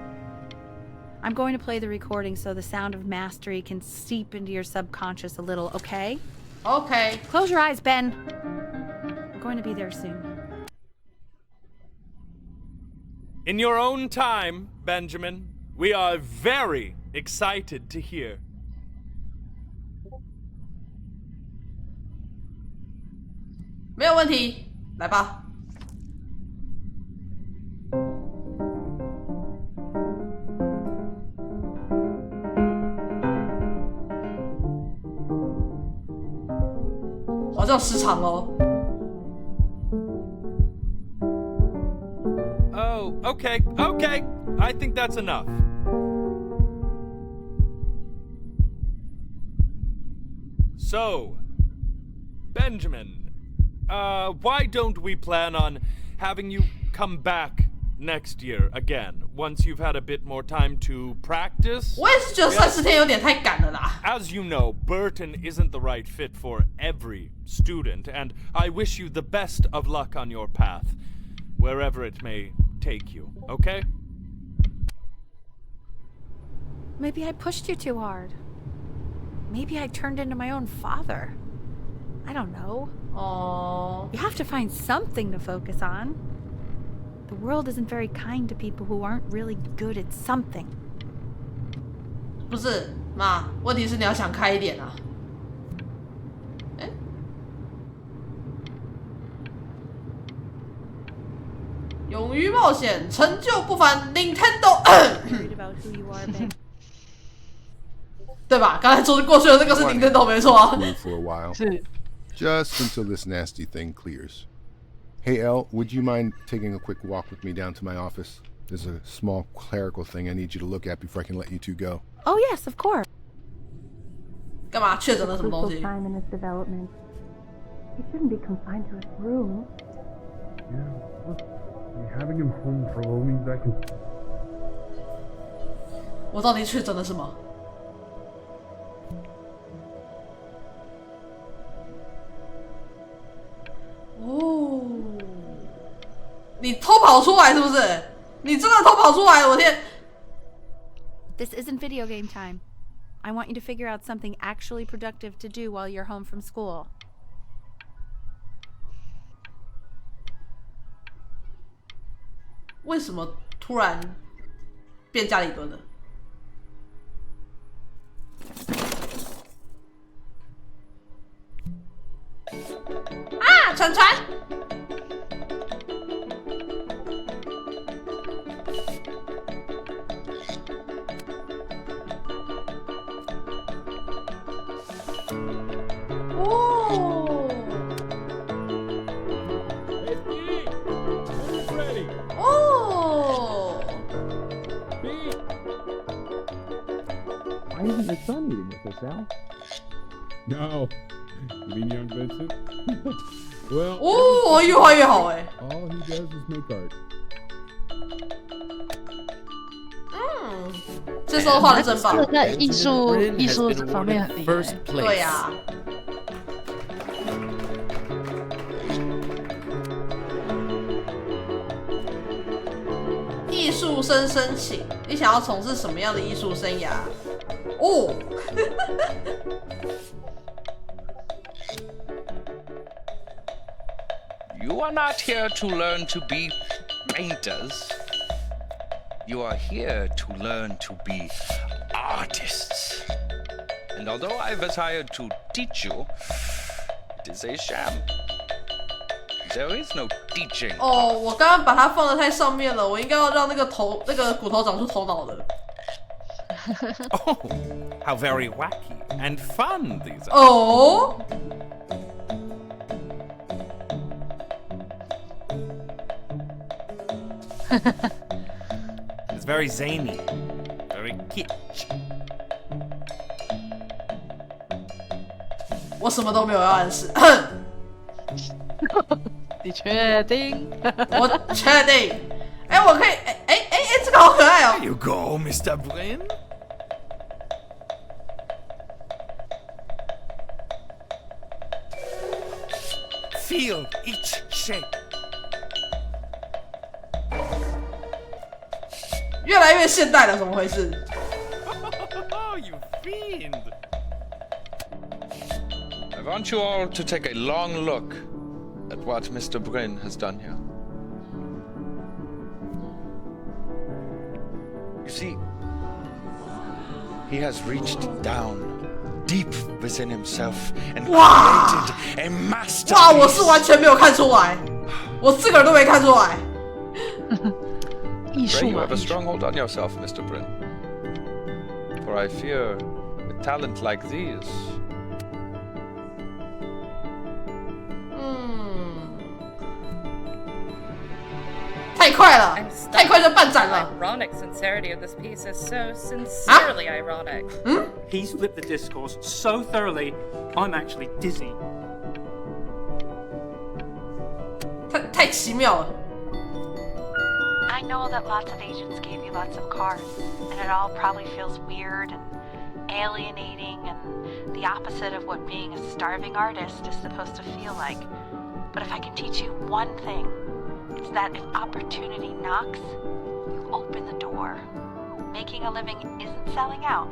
Speaker 5: I'm going to play the recording so the sound of mastery can seep into your subconscious a little, okay?
Speaker 1: Okay.
Speaker 5: Close your eyes, Ben. We're going to be there soon.
Speaker 12: In your own time, Benjamin, we are very excited to hear.
Speaker 1: 没有问题，来吧。好像时长哦。
Speaker 12: Oh, okay, okay. I think that's enough. So, Benjamin, why don't we plan on having you come back next year again, once you've had a bit more time to practice?
Speaker 1: 我也是觉得30天有点太赶了啦。
Speaker 12: As you know, Burton isn't the right fit for every student, and I wish you the best of luck on your path, wherever it may take you, okay?
Speaker 5: Maybe I pushed you too hard. Maybe I turned into my own father. I don't know.
Speaker 1: Oh.
Speaker 5: You have to find something to focus on. The world isn't very kind to people who aren't really good at something.
Speaker 1: 不是，妈，问题是你要想开一点啊。哎，勇于冒险，成就不凡 ，Nintendo 。
Speaker 5: Worried about who you are, Ben.
Speaker 1: 对吧？刚才说过去的那个是 Nintendo 没错啊。
Speaker 7: For a while.
Speaker 2: 是。
Speaker 7: Just until this nasty thing clears. Hey, Elle, would you mind taking a quick walk with me down to my office? There's a small clerical thing I need you to look at before I can let you two go.
Speaker 5: Oh yes, of course.
Speaker 1: 干嘛？确诊了什么东西？
Speaker 10: Time in his development. He shouldn't be confined to his room.
Speaker 4: Yeah, look, having him home for a little means I can.
Speaker 1: 我到底确诊了什么？哦，你偷跑出来是不是？你真的偷跑出来！我天！
Speaker 5: This isn't video game time. I want you to figure out something actually productive to do while you're home from school.
Speaker 1: 为什么突然变家里蹲了？啊，船船！哦。 哦。
Speaker 13: Why isn't your son eating with us, Al?
Speaker 4: No. You mean young Vincent? Well,
Speaker 1: 哦，越画越好哎。
Speaker 4: all he does is make art.
Speaker 1: 嗯，这时候画的真棒。
Speaker 2: 这在艺术这方面很厉害。
Speaker 1: 对呀。艺术生申请，你想要从事什么样的艺术生涯？哦。
Speaker 14: You are not here to learn to be painters. You are here to learn to be artists. And although I was hired to teach you, it is a sham. There is no teaching.
Speaker 1: 哦，我刚刚把它放得太上面了，我应该要让那个骨头长出头脑的。
Speaker 12: Oh, how very wacky and fun these are.
Speaker 1: 哦。
Speaker 12: It's very zany, very kitsch.
Speaker 1: 我什么都没有要暗示。
Speaker 2: 你确定？
Speaker 1: 我确定。哎，我可以，这个好可爱哦。
Speaker 3: There you go, Mr. Brin.
Speaker 12: Feel each shape.
Speaker 1: 越来越现代了，怎么回事？
Speaker 12: Oh, you fiend!
Speaker 14: I want you all to take a long look at what Mr. Brin has done here. You see, he has reached down deep within himself and created a masterpiece.
Speaker 1: 哇，我是完全没有看出来，我4个人都没看出来。
Speaker 14: Pray you have a stronghold on yourself, Mr. Brin. For I fear a talent like these.
Speaker 1: 太快了，太快就办展了。
Speaker 15: Ironic sincerity of this piece is so sincerely ironic.
Speaker 16: He's flipped the discourse so thoroughly, I'm actually dizzy.
Speaker 1: 太奇妙了。
Speaker 17: I know that lots of agents gave you lots of cards, and it all probably feels weird and alienating and the opposite of what being a starving artist is supposed to feel like. But if I can teach you one thing, it's that if opportunity knocks, you open the door. Making a living isn't selling out.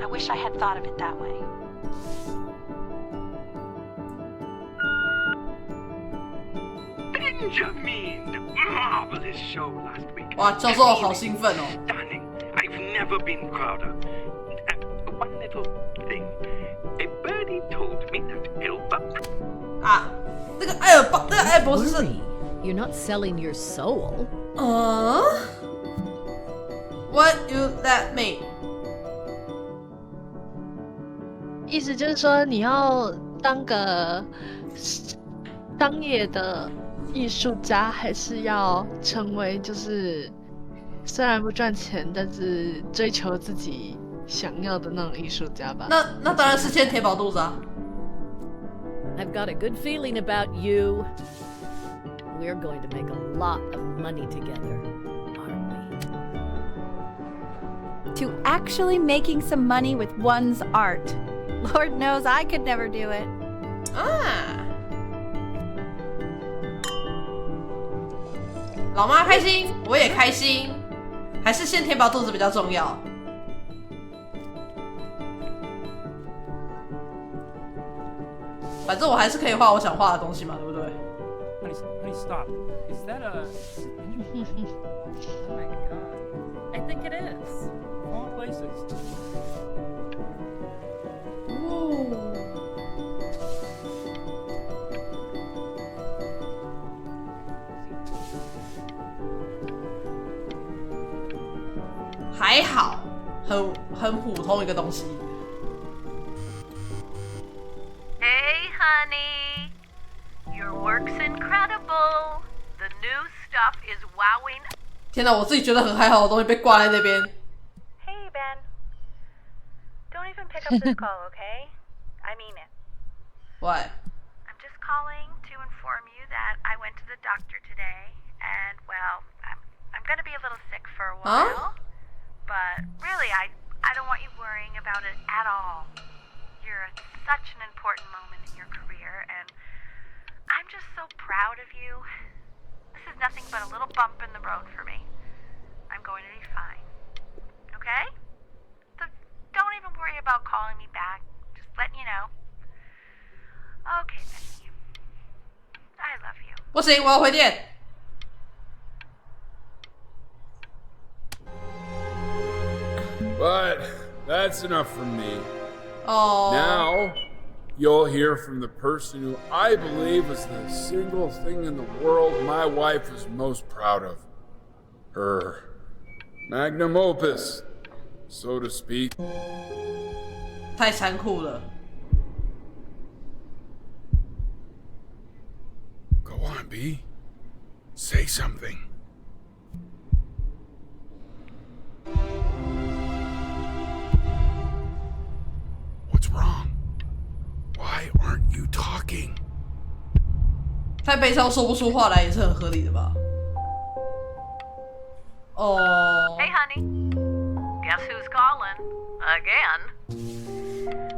Speaker 17: I wish I had thought of it that way.
Speaker 18: Benjamin, marvelous show last week.
Speaker 1: 哇，教授好兴奋哦。
Speaker 18: Stunning. I've never been prouder. One little thing. A birdie told me that Elba.
Speaker 1: 啊，那个艾尔博士是。
Speaker 19: You're not selling your soul.
Speaker 1: What you that mean?
Speaker 2: 意思就是说，你要当个商业的艺术家，还是要成为就是虽然不赚钱，但是追求自己想要的那种艺术家吧？
Speaker 1: 那当然是先填饱肚子啊。
Speaker 19: I've got a good feeling about you. We're going to make a lot of money together, aren't we?
Speaker 5: To actually making some money with one's art. Lord knows I could never do it.
Speaker 1: 老妈开心，我也开心，还是先填饱肚子比较重要。反正我还是可以画我想画的东西嘛，对不对？
Speaker 16: Honey, stop. Is that a...
Speaker 15: Oh my god. I think it is.
Speaker 16: All places.
Speaker 1: Ooh. 还好，很普通一个东西。
Speaker 20: Hey, honey. Your work's incredible. The new stuff is wowing.
Speaker 1: 天哪，我自己觉得很还好的东西被挂在那边。
Speaker 20: Hey, Ben. Don't even pick up this call, okay? I mean it.
Speaker 1: What?
Speaker 20: I'm just calling to inform you that I went to the doctor today, and well, I'm gonna be a little sick for a while. But really, I don't want you worrying about it at all. You're at such an important moment in your career, and I'm just so proud of you. This is nothing but a little bump in the road for me. I'm going to be fine. Okay? So don't even worry about calling me back. Just letting you know. Okay, Benny. I love you.
Speaker 1: 不行，我要回电。
Speaker 4: But that's enough from me.
Speaker 1: Oh.
Speaker 4: Now, you'll hear from the person who I believe is the single thing in the world my wife is most proud of. Her magnum opus, so to speak.
Speaker 1: 太残酷了。
Speaker 4: Go on, B. Say something. What's wrong? Why aren't you talking?
Speaker 1: 太悲伤说不出话来也是很合理的吧？哦。
Speaker 20: Hey, honey. Guess who's calling? Again?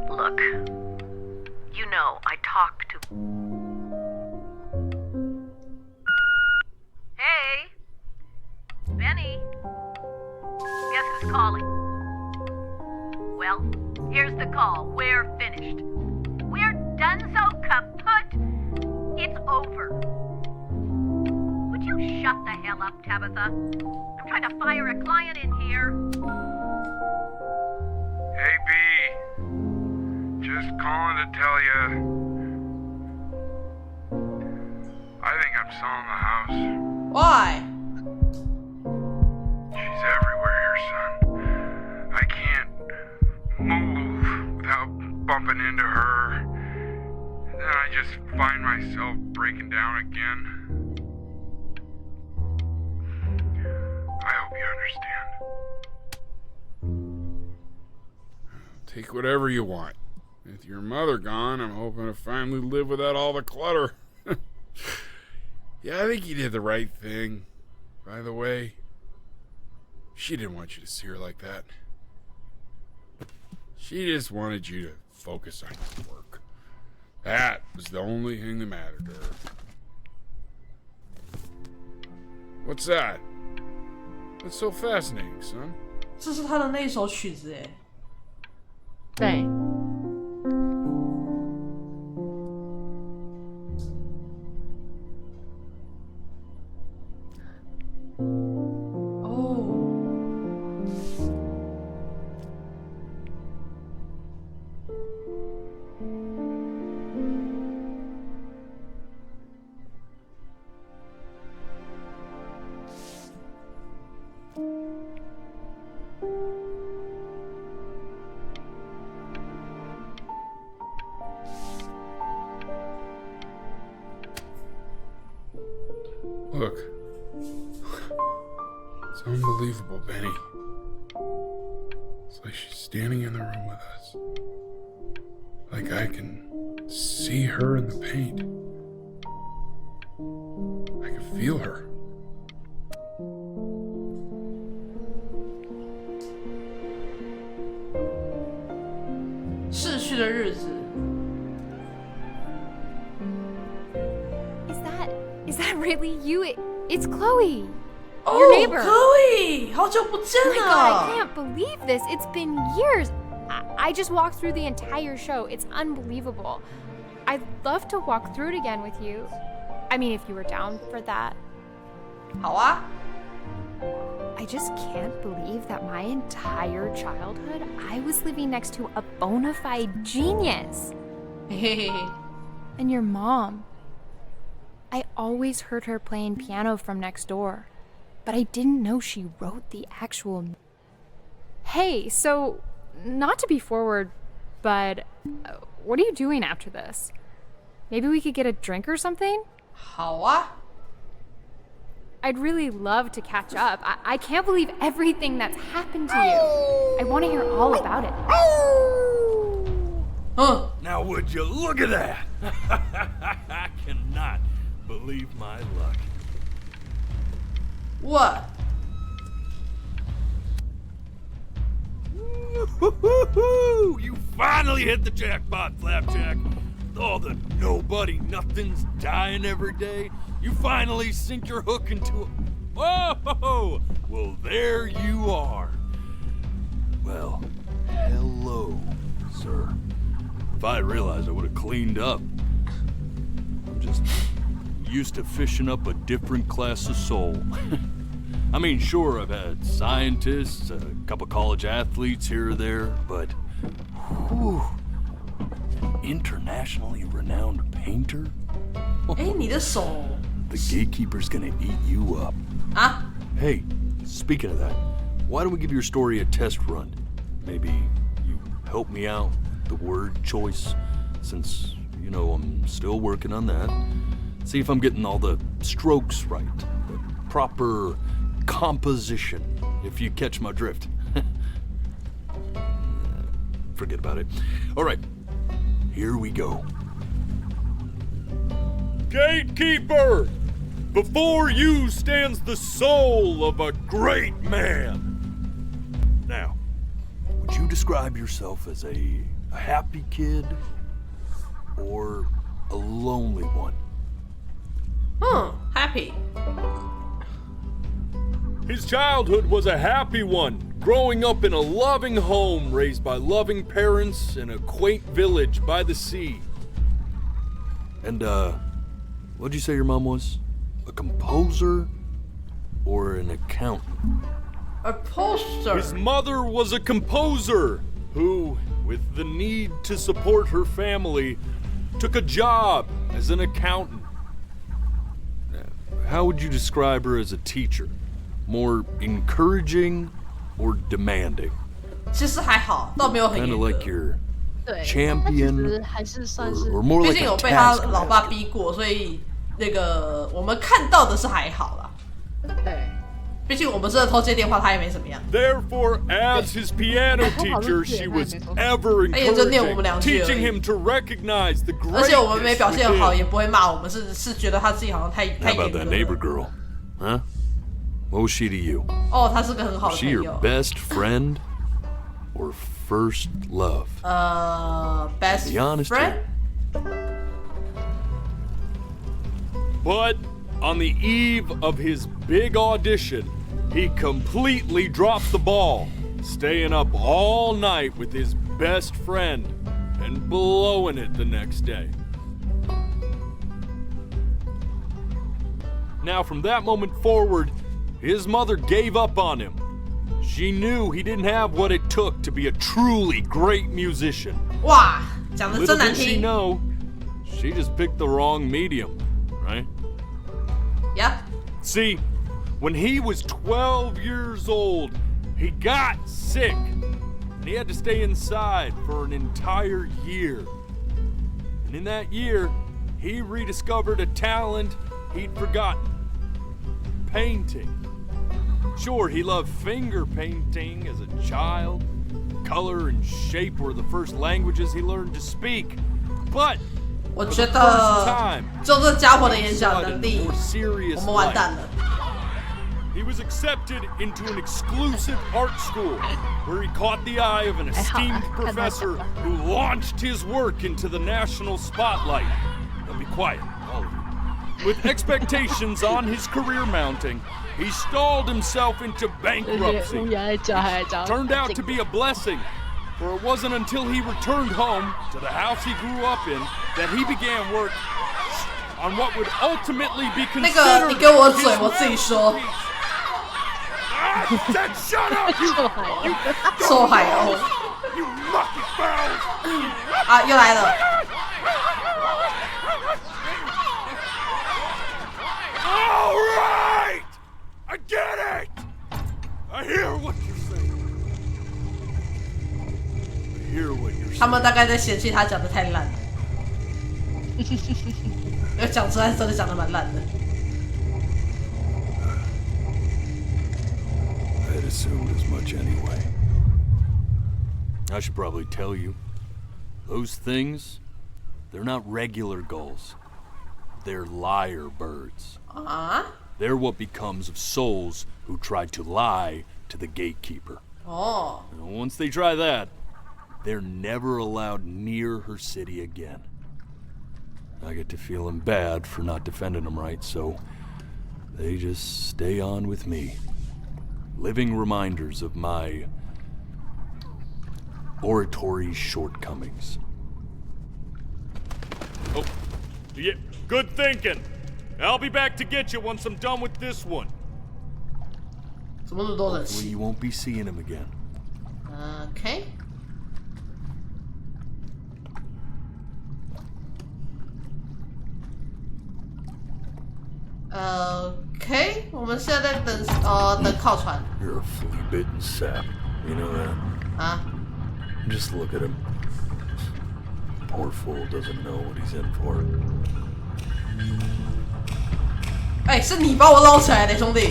Speaker 20: Look, you know I talk to... Hey! Benny! Guess who's calling? Well, here's the call. We're finished. We're donezo kaput. It's over. Would you shut the hell up, Tabitha? I'm trying to fire a client in here.
Speaker 21: Hey, B. Just calling to tell you. I think I'm selling the house.
Speaker 1: Why?
Speaker 21: She's everywhere here, son. I can't move without bumping into her. And then I just find myself breaking down again. I hope you understand.
Speaker 4: Take whatever you want. With your mother gone, I'm hoping to finally live without all the clutter. Yeah, I think you did the right thing. By the way, she didn't want you to see her like that. She just wanted you to focus on your work. That was the only thing that mattered to her. What's that? What's so fascinating, son?
Speaker 1: 这是他的那一首曲子哎。
Speaker 2: 对。
Speaker 4: Look. It's unbelievable, Benny. It's like she's standing in the room with us. Like I can see her in the paint. I can feel her.
Speaker 10: Is that really you? It's Chloe.
Speaker 1: Oh,
Speaker 10: your neighbor.
Speaker 1: Chloe! 好久不见了。
Speaker 10: Oh my god, I can't believe this. It's been years. I just walked through the entire show. It's unbelievable. I'd love to walk through it again with you. I mean, if you were down for that.
Speaker 1: 好啊。
Speaker 10: I just can't believe that my entire childhood, I was living next to a bona fide genius. And your mom. I always heard her playing piano from next door, but I didn't know she wrote the actual... Hey, so, not to be forward, but what are you doing after this? Maybe we could get a drink or something?
Speaker 1: 好啊。
Speaker 10: I'd really love to catch up. I can't believe everything that's happened to you. I want to hear all about it.
Speaker 1: Huh.
Speaker 12: Now would you look at that? I cannot believe my luck.
Speaker 1: What?
Speaker 12: You finally hit the jackpot, Flapjack. All the nobody nothings dying every day. You finally sink your hook into a... Whoa! Well, there you are. Well, hello, sir. If I realized, I would have cleaned up. I'm just
Speaker 3: used to fishing up a different class of soul. I mean, sure, I've had scientists, a couple college athletes here or there, but whew, internationally renowned painter?
Speaker 1: Eh, 你的手
Speaker 3: The gatekeeper's gonna eat you up.
Speaker 1: Ah?
Speaker 3: Hey, speaking of that, why don't we give your story a test run? Maybe you help me out with the word choice, since, you know, I'm still working on that. See if I'm getting all the strokes right, the proper composition, if you catch my drift. Forget about it. All right, here we go.
Speaker 12: Gatekeeper! Before you stands the soul of a great man.
Speaker 3: Now, would you describe yourself as a happy kid or a lonely one?
Speaker 1: Happy.
Speaker 12: His childhood was a happy one, growing up in a loving home raised by loving parents in a quaint village by the sea.
Speaker 3: And, what'd you say your mom was? A composer or an accountant?
Speaker 1: A poster.
Speaker 12: His mother was a composer who, with the need to support her family, took a job as an accountant.
Speaker 3: How would you describe her as a teacher? More encouraging or demanding?
Speaker 1: 其实还好，倒没有很严
Speaker 3: Kind
Speaker 1: 格。
Speaker 3: of like your
Speaker 2: 对
Speaker 3: champion
Speaker 2: 他其实还是算是
Speaker 3: or more
Speaker 1: 毕
Speaker 3: like
Speaker 1: 竟
Speaker 3: a
Speaker 1: 有被他
Speaker 3: taskmaster.
Speaker 1: 老爸逼过，所以那个我们看到的是还好啦。
Speaker 2: 对，
Speaker 1: 毕竟我们真的偷接电话，他也没怎么样。
Speaker 12: Therefore, as his piano teacher, she was ever
Speaker 1: 他也就念我们两
Speaker 12: encouraging,
Speaker 1: 句而
Speaker 12: teaching
Speaker 1: 已。
Speaker 12: him to recognize the
Speaker 1: 而且我们
Speaker 12: greatness
Speaker 1: 没表现好，
Speaker 12: within.
Speaker 1: 也不会骂我们，是觉得他自己好像太
Speaker 3: How
Speaker 1: 严
Speaker 3: about
Speaker 1: 格
Speaker 3: that
Speaker 1: 了。
Speaker 3: neighbor girl? Huh? What was she to you?
Speaker 1: 哦，他是个很好的
Speaker 3: Was
Speaker 1: 朋
Speaker 3: she your
Speaker 1: 友。
Speaker 3: best friend or first love?
Speaker 1: Best
Speaker 3: Be honest
Speaker 1: friend.
Speaker 12: But on the eve of his big audition, he completely dropped the ball, staying up all night with his best friend and blowing it the next day. Now, from that moment forward, his mother gave up on him. She knew he didn't have what it took to be a truly great musician.
Speaker 1: 哇，讲的
Speaker 12: Little
Speaker 1: 真难
Speaker 12: did she
Speaker 1: 听。
Speaker 12: know, she just picked the wrong medium, right?
Speaker 1: Yeah.
Speaker 12: See, when he was 12 years old, he got sick. And he had to stay inside for an entire year. And in that year, he rediscovered a talent he'd forgotten. Painting. Sure, he loved finger painting as a child. Color and shape were the first languages he learned to speak. But
Speaker 1: 我
Speaker 12: for
Speaker 1: 觉
Speaker 12: the
Speaker 1: 得
Speaker 12: first time,
Speaker 1: 就这家伙的演讲
Speaker 12: he
Speaker 1: 能
Speaker 12: decided
Speaker 1: 力
Speaker 12: a more，serious
Speaker 1: 我们完
Speaker 12: life.
Speaker 1: 蛋了。
Speaker 12: He was accepted into an exclusive art school where he caught the eye of an esteemed professor who launched his work into the national spotlight. Now be quiet, all of you. With expectations on his career mounting, he stalled himself into bankruptcy. Turned out to be a blessing, for it wasn't until he returned home to the house he grew up in that he began work on what would ultimately be
Speaker 1: 那个，你
Speaker 12: considered
Speaker 1: 给我嘴，
Speaker 12: his
Speaker 1: 我自己说。
Speaker 12: I said shut up, you
Speaker 1: 受海鸥。
Speaker 12: You lucky fowls!
Speaker 1: 啊，又来了。
Speaker 12: All right! I get it! I hear what you're saying. I hear what you're saying.
Speaker 1: 他们大概在嫌弃他讲的太烂了。要讲出来真的讲的蛮烂的。
Speaker 3: I had assumed as much anyway. I should probably tell you, those things, they're not regular gulls. They're lyre birds. They're what becomes of souls who try to lie to the gatekeeper.
Speaker 1: Oh.
Speaker 3: And once they try that, they're never allowed near her city again. I get to feeling bad for not defending them right, so they just stay on with me. Living reminders of my oratory shortcomings.
Speaker 12: Oh, yeah, good thinking. I'll be back to get you once I'm done with this one.
Speaker 3: Hopefully you won't be seeing him again.
Speaker 1: Okay. OK， 我们现在在等靠船。
Speaker 3: You're a flea-bitten sap. You know that?
Speaker 1: Huh?
Speaker 3: Just look at him. Poor fool doesn't know what he's in for.
Speaker 1: 哎，是你把我捞起来的，兄弟。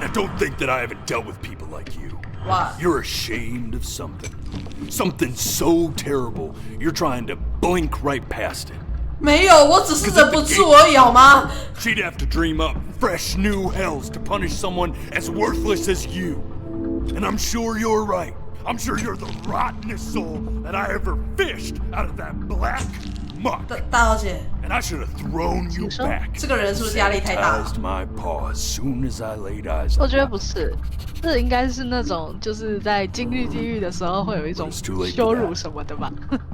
Speaker 3: Now don't think that I haven't dealt with people like you.
Speaker 1: What?
Speaker 3: You're ashamed of something. Something so terrible, you're trying to blink right past it.
Speaker 1: 没有，我只是忍不住而已，好吗？
Speaker 3: She'd have to dream up fresh new hells to punish someone as worthless as you. And I'm sure you're right. I'm sure you're the rottenest soul that I ever fished out of that black muck.
Speaker 1: 大小姐
Speaker 3: And I should have thrown you back.
Speaker 1: 这个人是不是压力太大
Speaker 3: Sanitized my paw as soon as I laid eyes on
Speaker 2: 我觉得不是，这应该是那种就是在经历地狱的时候会有一种羞辱什么的吧，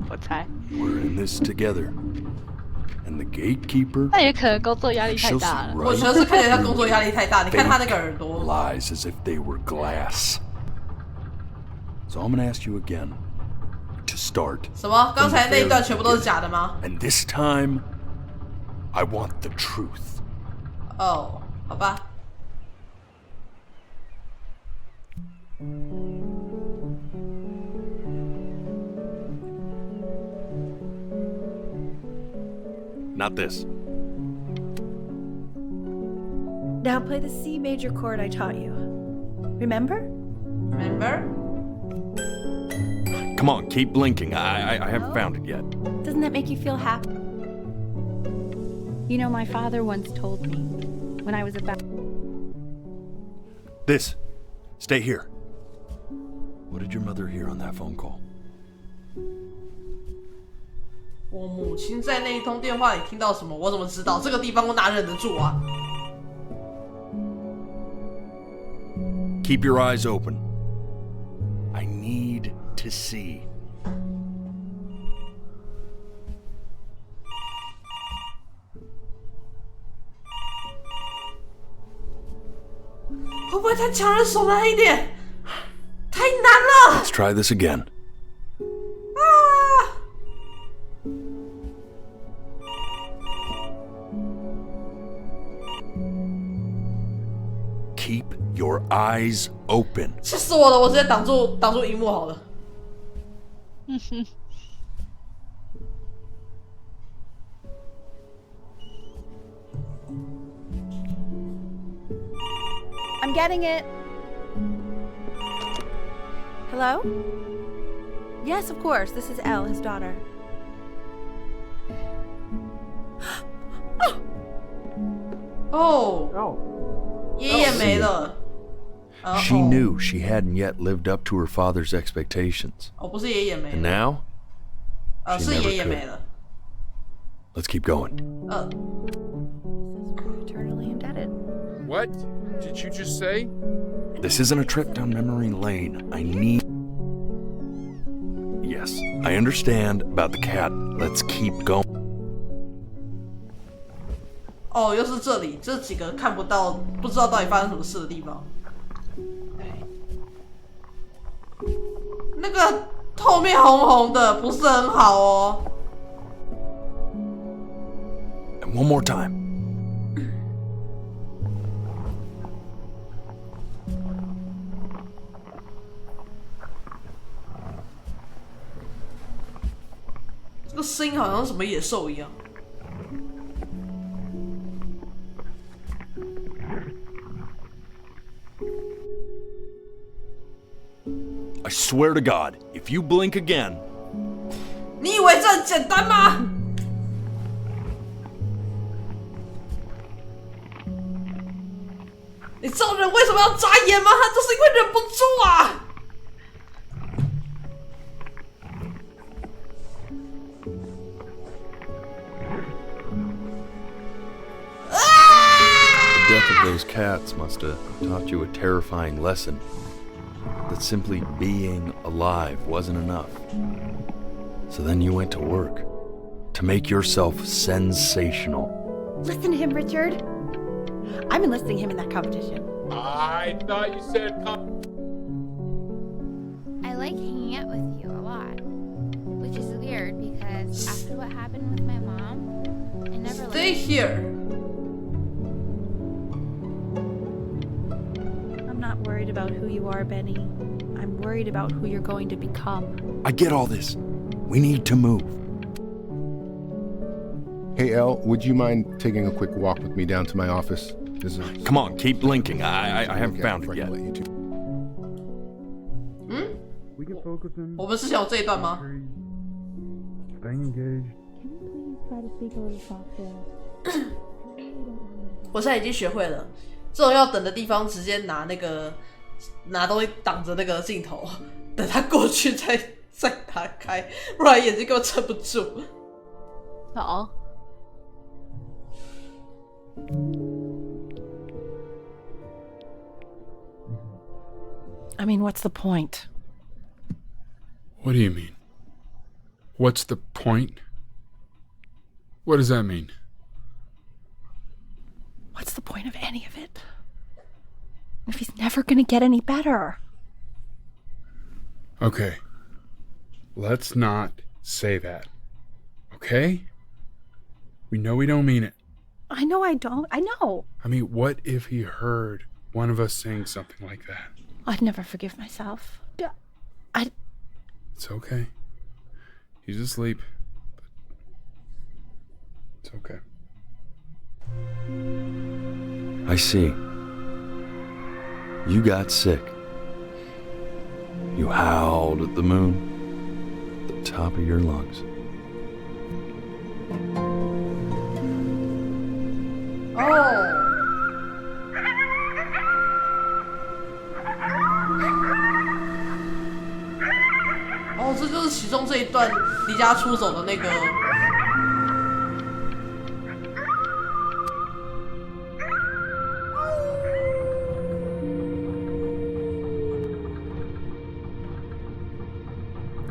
Speaker 2: 我猜。
Speaker 3: We're in this together. And the gatekeeper.
Speaker 2: 那也可能工作压力太大了。
Speaker 1: 我觉得是看起来他工作压力太大，你看他那个耳朵。
Speaker 3: Lies as if they were glass. So I'm gonna ask you again to start.
Speaker 1: 什么？刚才那一段全部都是假的吗？
Speaker 3: And this time, I want the truth.
Speaker 1: 哦，好吧。
Speaker 3: Not this.
Speaker 5: Now play the C major chord I taught you. Remember?
Speaker 1: Remember?
Speaker 3: Come on, keep blinking. I haven't found it yet.
Speaker 5: Doesn't that make you feel happy? You know, my father once told me when I was about...
Speaker 3: This. Stay here. What did your mother hear on that phone call?
Speaker 1: 我母亲在那一通电话里听到什么？我怎么知道？这个地方我哪忍得住啊
Speaker 3: Keep your eyes open. I need to see.
Speaker 1: 会不会太强人所难一点？太难了。
Speaker 3: Let's try this again. Keep your eyes open.
Speaker 1: 气死我了！我直接挡住荧幕好了。
Speaker 5: I'm getting it. Hello? Yes, of course. This is Elle, his daughter.
Speaker 1: Oh. 爷爷没了。
Speaker 3: She knew she hadn't yet lived up to her father's expectations.
Speaker 1: 哦，不是爷爷没
Speaker 3: And
Speaker 1: 了。
Speaker 3: now,
Speaker 1: 是
Speaker 3: she never
Speaker 1: 爷爷
Speaker 3: could.
Speaker 1: 没了。
Speaker 3: Let's keep going.
Speaker 5: Eternally indebted.
Speaker 4: What did you just say?
Speaker 3: This isn't a trip down memory lane. I need... Yes, I understand about the cat. Let's keep going.
Speaker 1: 哦，又是这里，这几个看不到，不知道到底发生什么事的地方。那个后面红红的，不是很好哦。
Speaker 3: And one more time.
Speaker 1: 这个声音好像什么野兽一样。
Speaker 3: I swear to God, if you blink again...
Speaker 1: 你以为这很简单吗？你知道人为什么要眨眼吗？他就是因为忍不住啊！啊！
Speaker 3: The death of those cats must have taught you a terrifying lesson. That simply being alive wasn't enough. So then you went to work. To make yourself sensational.
Speaker 5: Listen to him, Richard. I'm enlisting him in that competition.
Speaker 4: I thought you said
Speaker 6: I like hanging out with you a lot. Which is weird because after what happened with my mom, I never
Speaker 1: Stay here.
Speaker 5: I'm not worried about who you are, Benny. I'm worried about who you're going to become.
Speaker 3: I get all this. We need to move.
Speaker 7: Hey, Elle, would you mind taking a quick walk with me down to my office?
Speaker 3: Come on, keep linking. I haven't found it yet.
Speaker 1: 我们是想有这一段吗？
Speaker 21: Staying engaged.
Speaker 5: Try to speak a little softer.
Speaker 1: 我现在已经学会了，这种要等的地方，直接拿东西挡着那个镜头，等他过去再打开，不然眼睛给我撑不住。
Speaker 2: 好。
Speaker 5: I mean, what's the point?
Speaker 4: What do you mean? What's the point? What does that mean?
Speaker 5: What's the point of any of it? If he's never gonna get any better.
Speaker 4: Okay. Let's not say that. Okay? We know we don't mean it.
Speaker 5: I know I don't. I know.
Speaker 4: I mean, what if he heard one of us saying something like that?
Speaker 5: I'd never forgive myself.
Speaker 4: It's okay. He's asleep. But it's okay.
Speaker 3: I see. You got sick. You howled at the moon, at the top of your lungs.
Speaker 1: Oh. 哦，这就是其中这一段离家出走的那个。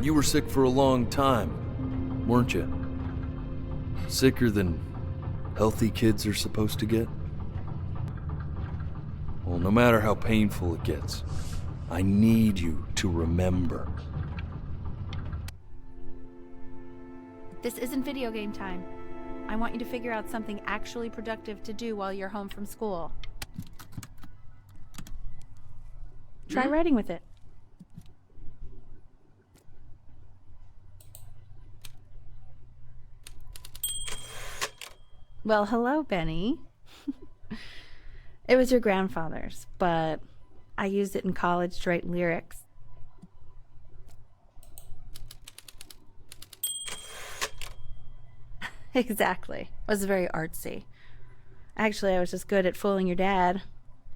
Speaker 3: You were sick for a long time, weren't you? Sicker than healthy kids are supposed to get? Well, no matter how painful it gets, I need you to remember.
Speaker 5: This isn't video game time. I want you to figure out something actually productive to do while you're home from school. Try writing with it. Well, hello, Benny. It was your grandfather's, but I used it in college to write lyrics. Exactly. It was very artsy. Actually, I was just good at fooling your dad.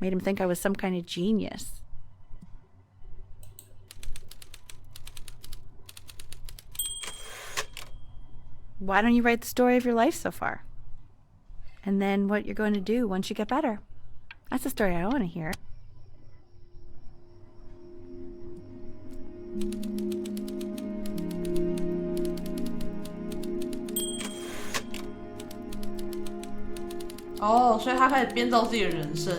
Speaker 5: Made him think I was some kind of genius. Why don't you write the story of your life so far? And then what you're going to do once you get better. That's the story I want to hear.
Speaker 1: 哦，所以他开始编造自己的人生。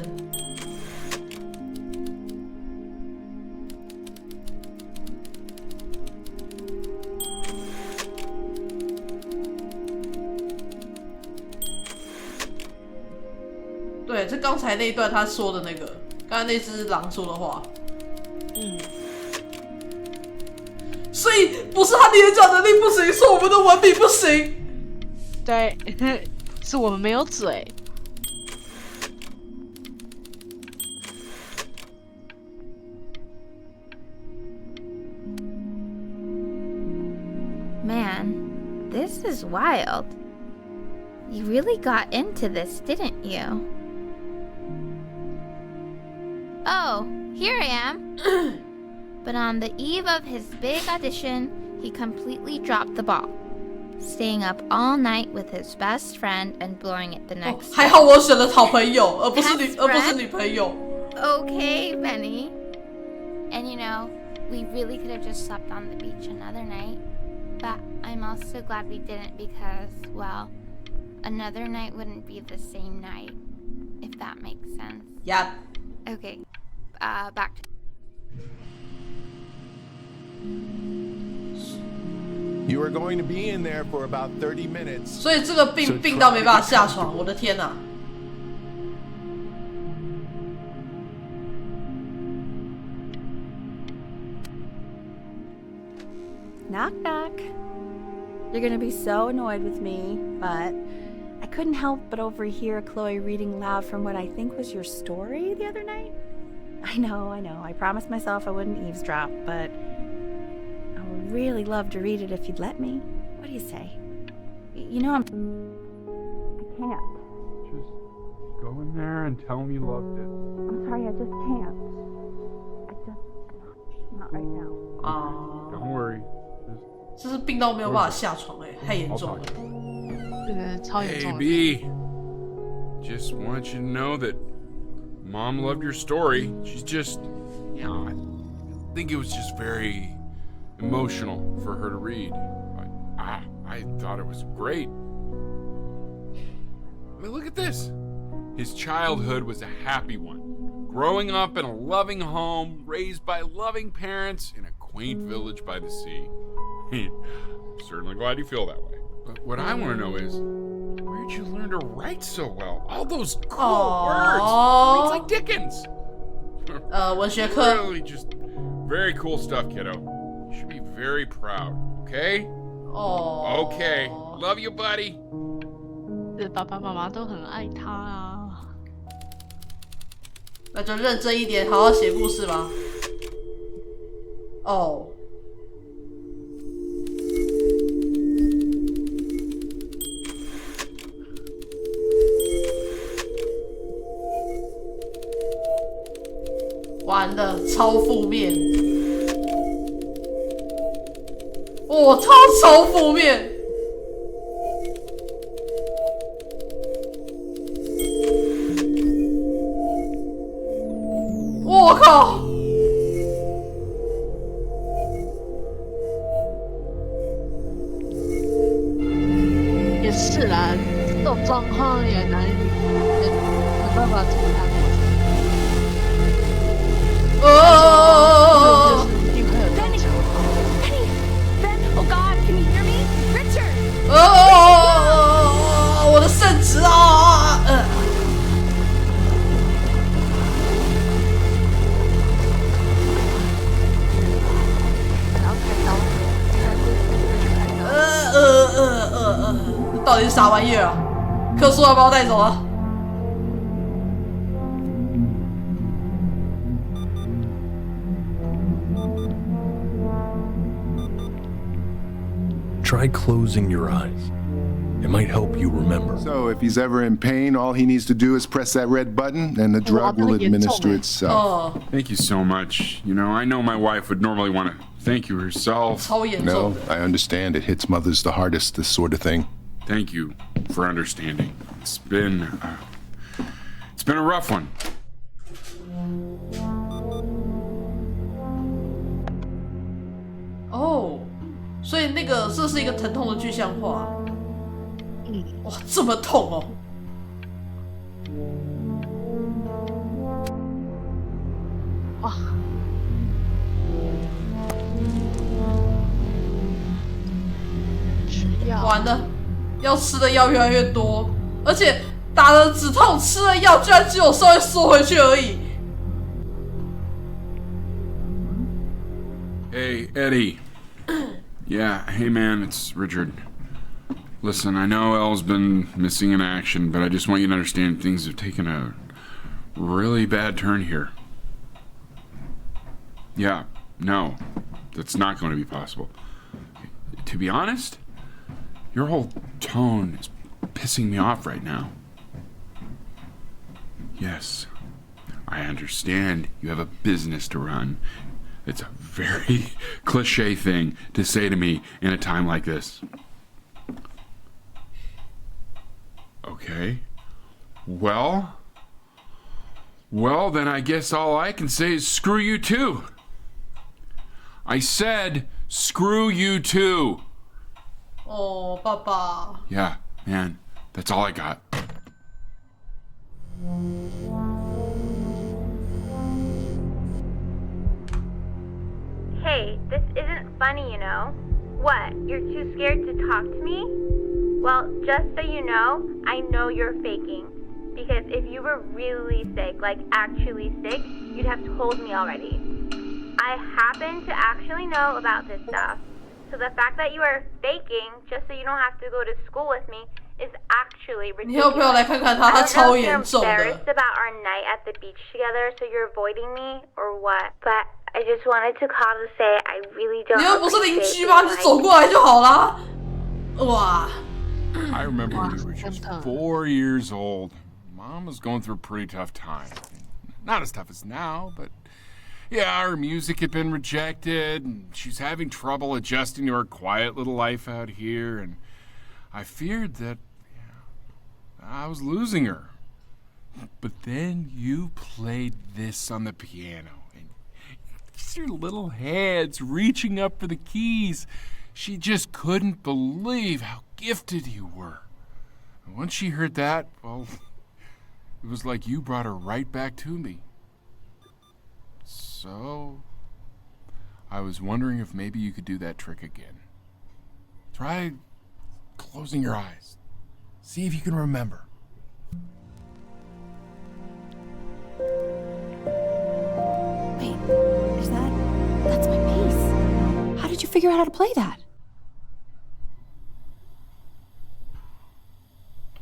Speaker 1: 对，这刚才那一段他说的那个，刚才那只狼说的话。所以不是他的演讲能力不行，是我们的文笔不行。
Speaker 2: 对，是我们没有嘴。
Speaker 6: Man, this is wild. You really got into this, didn't you? Oh, here I am. But on the eve of his big audition, he completely dropped the ball. staying up all night with his best friend and blowing it the next
Speaker 1: 还好我选了好朋友，而不是女朋友。
Speaker 6: Okay, Benny. And you know, we really could have just slept on the beach another night. But I'm also glad we didn't because, well, another night wouldn't be the same night. If that makes sense.
Speaker 1: Yep.
Speaker 6: Okay. Back to...
Speaker 7: You are going to be in there for about 30 minutes.
Speaker 1: 所以这个病到没办法下床，我的天哪
Speaker 5: ！Knock knock. You're gonna be so annoyed with me, but I couldn't help but overhear Chloe reading loud from what I think was your story the other night. I know. I promised myself I wouldn't eavesdrop, but I would really love to read it if you'd let me. What do you say? You know I can't.
Speaker 4: Just go in there and tell him you loved it.
Speaker 5: I'm sorry, I just can't. Not right now.
Speaker 4: Don't worry.
Speaker 1: 这是病到没有办法下床太严重了。
Speaker 2: 这个超严重的。
Speaker 4: Hey B, just want you to know that Mom loved your story. She's just, you know, I think it was just very emotional for her to read. But I thought it was great. I mean, look at this. His childhood was a happy one. Growing up in a loving home, raised by loving parents in a quaint village by the sea. I'm certainly glad you feel that way. But what I want to know is, where'd you learn to write so well? All those cool words. Reads like Dickens.
Speaker 1: 文学课
Speaker 4: Really just very cool stuff, kiddo. You should be very proud, okay? Okay. Love you, buddy.
Speaker 2: 爸爸妈妈都很爱他啊。
Speaker 1: 那就认真一点，好好写故事吧。完了，超负面。超负面。我靠！
Speaker 2: 也是啦，这种状况也难没办法处理。
Speaker 5: Ben, oh God, can you hear me? Richard!
Speaker 1: 我的圣旨啊！到底是啥玩意儿啊？克苏要把我带走啊！
Speaker 3: Try closing your eyes. It might help you remember.
Speaker 7: So if he's ever in pain, all he needs to do is press that red button and the drug will administer itself.
Speaker 4: Thank you so much. You know, I know my wife would normally want to thank you herself.
Speaker 7: No, I understand. It hits mothers the hardest, this sort of thing.
Speaker 4: Thank you for understanding. It's been a rough one.
Speaker 1: Oh. 所以这是一个疼痛的具象化。哇，这么痛哦！哇！完了，要吃的药越来越多，而且打了止痛，吃了药居然只有稍微缩回去而已。
Speaker 4: Hey, Eddie. Yeah, hey man, it's Richard. Listen, I know Elle's been missing in action, but I just want you to understand things have taken a really bad turn here. Yeah, no, that's not going to be possible. To be honest, your whole tone is pissing me off right now. Yes, I understand you have a business to run. It's a very cliche thing to say to me in a time like this. Okay. Well, then I guess all I can say is screw you too. I said screw you too.
Speaker 1: Oh, 爸爸。
Speaker 4: Yeah, man, that's all I got.
Speaker 11: Hey, this isn't funny, you know. What, you're too scared to talk to me? Well, just so you know, I know you're faking. Because if you were really sick, like actually sick, you'd have told me already. I happen to actually know about this stuff. So the fact that you are faking, just so you don't have to go to school with me, is actually ridiculous.
Speaker 1: 你要不要来看看他？他超严重的。
Speaker 11: I don't know if you're embarrassed about our night at the beach together, so you're avoiding me, or what? But I just wanted to call to say I really don't.
Speaker 1: 你又不是邻居吗？你就走过来就好啦。哇。
Speaker 4: I remember when we were just 4 years old. Mom was going through a pretty tough time. Not as tough as now, but yeah, her music had been rejected, and she's having trouble adjusting to her quiet little life out here, and I feared that I was losing her. But then you played this on the piano, and just your little hands reaching up for the keys. She just couldn't believe how gifted you were. And once she heard that, well, it was like you brought her right back to me. So, I was wondering if maybe you could do that trick again. Try closing your eyes. See if you can remember.
Speaker 10: Wait, that's my bass. How did you figure out how to play that?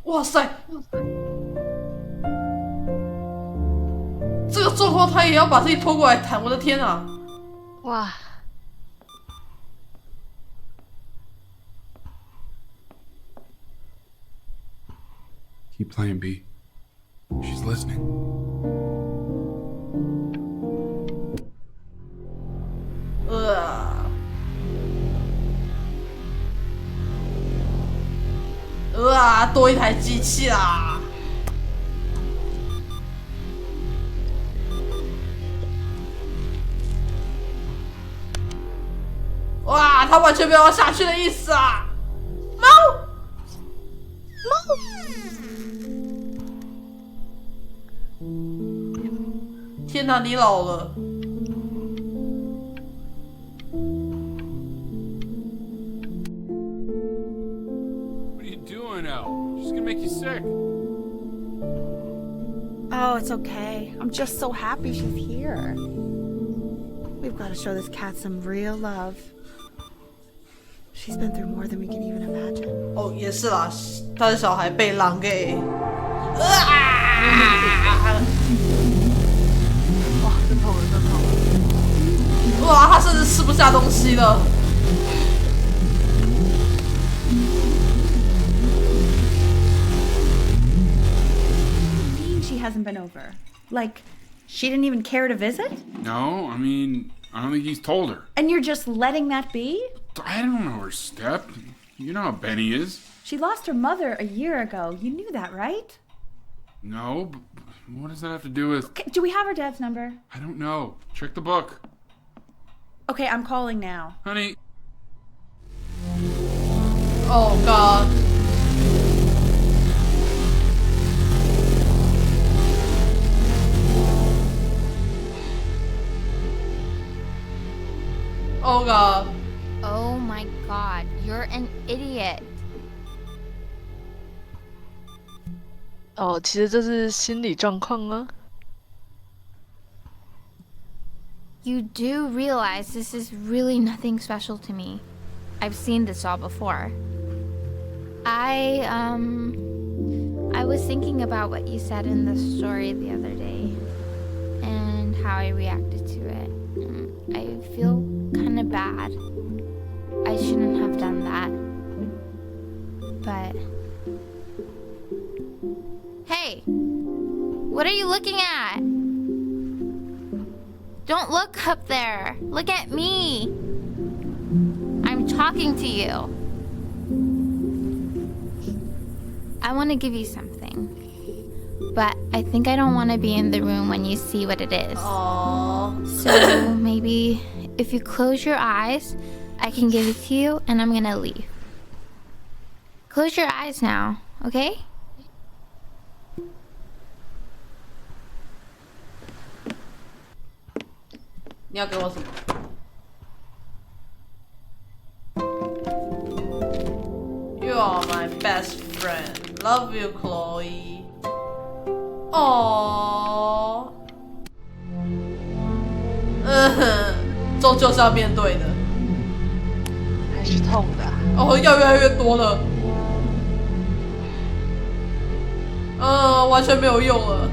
Speaker 1: 哇塞！这个状况他也要把自己拖过来弹，我的天啊！
Speaker 2: 哇！
Speaker 4: Keep playing, B. She's listening.
Speaker 1: 哇，多一台机器啦！哇，他完全没有要下去的意思啊！猫，猫。 天哪，你老了！
Speaker 4: What are you doing, Elle? She's gonna make you sick.
Speaker 5: Oh, it's okay. I'm just so happy she's here. We've got to show this cat some real love. She's been through more than we can even imagine.
Speaker 1: 哦，也是啦，他的小孩被狼给。
Speaker 2: 哇，真痛人，真痛！
Speaker 1: 哇，他甚至吃不下东西了。
Speaker 5: She hasn't been over. Like, she didn't even care to visit?
Speaker 4: No, I mean, I don't think he's told her.
Speaker 5: And you're just letting that be?
Speaker 4: I don't know her step. You know how Benny is.
Speaker 5: She lost her mother a year ago. You knew that, right?
Speaker 4: No, but what does that have to do with...
Speaker 5: Okay, do we have her dad's number?
Speaker 4: I don't know. Check the book.
Speaker 5: Okay, I'm calling now.
Speaker 4: Honey.
Speaker 1: Oh, God. Oh, God.
Speaker 6: Oh, my God. You're an idiot.
Speaker 2: 哦，其实这是心理状况啊。
Speaker 6: You do realize this is really nothing special to me. I've seen this all before. I was thinking about what you said in the story the other day and how I reacted to it. I feel kind of bad. I shouldn't have done that. But hey, what are you looking at? Don't look up there. Look at me. I'm talking to you. I want to give you something. But I think I don't want to be in the room when you see what it is.
Speaker 1: Aww.
Speaker 6: So maybe if you close your eyes, I can give it to you and I'm gonna leave. Close your eyes now, okay?
Speaker 1: You are my best friend. Love you, Chloe. Aww. 终究是要面对的，
Speaker 2: 还是痛的。
Speaker 1: 哦，要越来越多了。完全没有用了。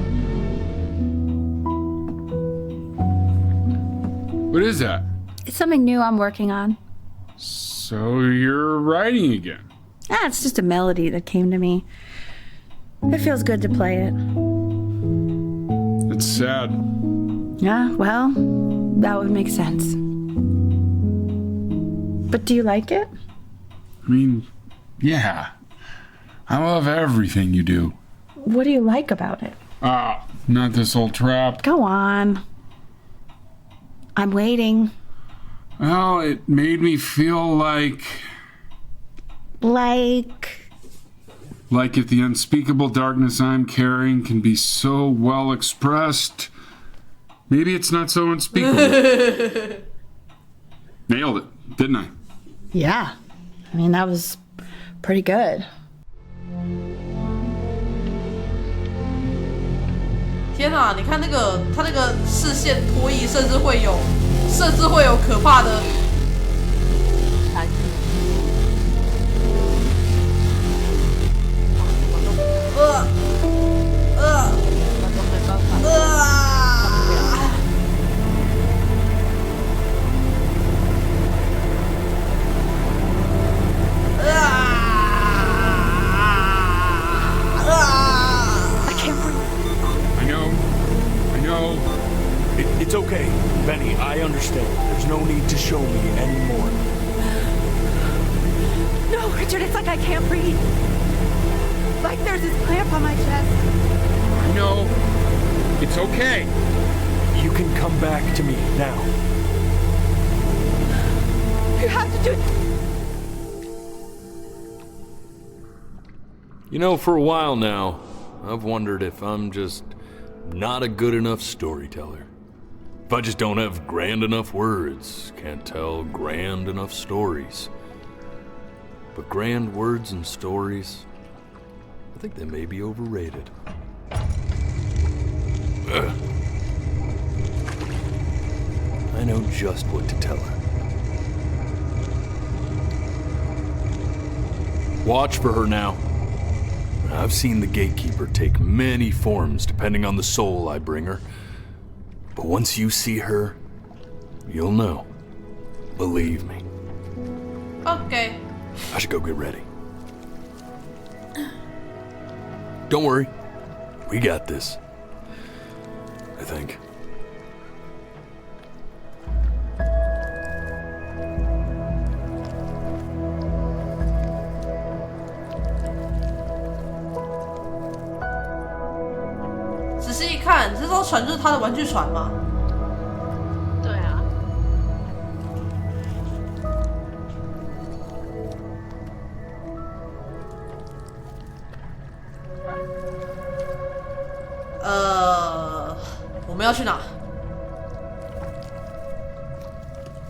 Speaker 4: What is that?
Speaker 5: It's something new I'm working on.
Speaker 4: So you're writing again?
Speaker 5: It's just a melody that came to me. It feels good to play it.
Speaker 4: It's sad.
Speaker 5: Yeah, well, that would make sense. But do you like it?
Speaker 4: I mean, yeah. I love everything you do.
Speaker 5: What do you like about it?
Speaker 4: Not this old trap.
Speaker 5: Go on. I'm waiting.
Speaker 4: Well, it made me feel like if the unspeakable darkness I'm carrying can be so well expressed, maybe it's not so unspeakable. Nailed it, didn't I?
Speaker 5: Yeah. I mean, that was pretty good.
Speaker 1: 天哪，你看那个他那个视线脱移，甚至会有可怕的。
Speaker 3: It's okay, Benny, I understand. There's no need to show me anymore.
Speaker 5: No, Richard, it's like I can't breathe. Like there's this clamp on my chest.
Speaker 4: I know. It's okay.
Speaker 3: You can come back to me now.
Speaker 5: You have to do it.
Speaker 3: You know, for a while now, I've wondered if I'm just not a good enough storyteller. If I just don't have grand enough words, can't tell grand enough stories. But grand words and stories, I think they may be overrated. I know just what to tell her. Watch for her now. I've seen the gatekeeper take many forms depending on the soul I bring her. But once you see her, you'll know. Believe me.
Speaker 1: Okay.
Speaker 3: I should go get ready. Don't worry. We got this. I think.
Speaker 1: 仔细一看，这艘船就是他的玩具船吗？
Speaker 2: 对啊。
Speaker 1: 我们要去哪？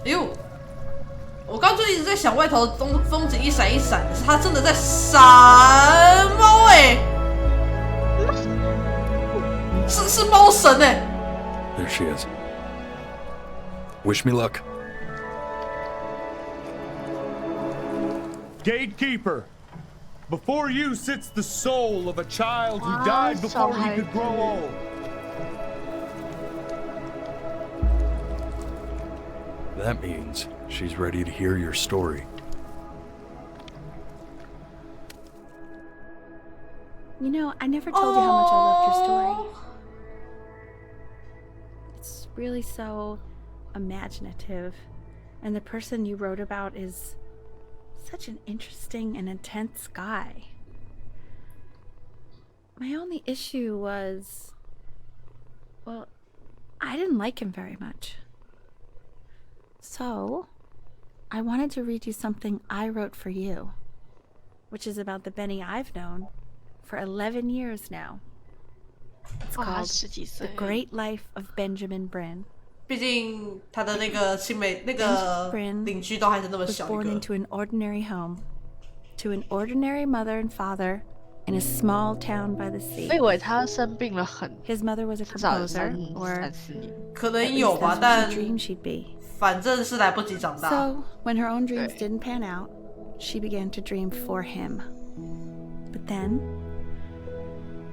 Speaker 1: 哎呦，我刚就一直在想外头风景一闪一闪，可是它真的在闪猫哎！是猫神哎
Speaker 3: There she is. Wish me luck.
Speaker 8: Gatekeeper, before you sits the soul of a child who died before he could grow old.
Speaker 3: That means she's ready to hear your story.
Speaker 5: You know, I never told you how much I loved your story. It's really so imaginative. And the person you wrote about is such an interesting and intense guy. My only issue was, well, I didn't like him very much. So, I wanted to read you something I wrote for you, which is about the Benny I've known for 11 years now. It's called The Great Life of Benjamin Brin.
Speaker 1: 毕竟他的那个青梅那个邻居都还是那么小一个。
Speaker 5: was born into an ordinary home, to an ordinary mother and father in a small town by the sea.
Speaker 2: 我以为他生病了很。
Speaker 5: His mother was a composer, or
Speaker 1: 可能有吧，但反正是来不及长大。
Speaker 5: So when her own dreams didn't pan out, she began to dream for him. But then,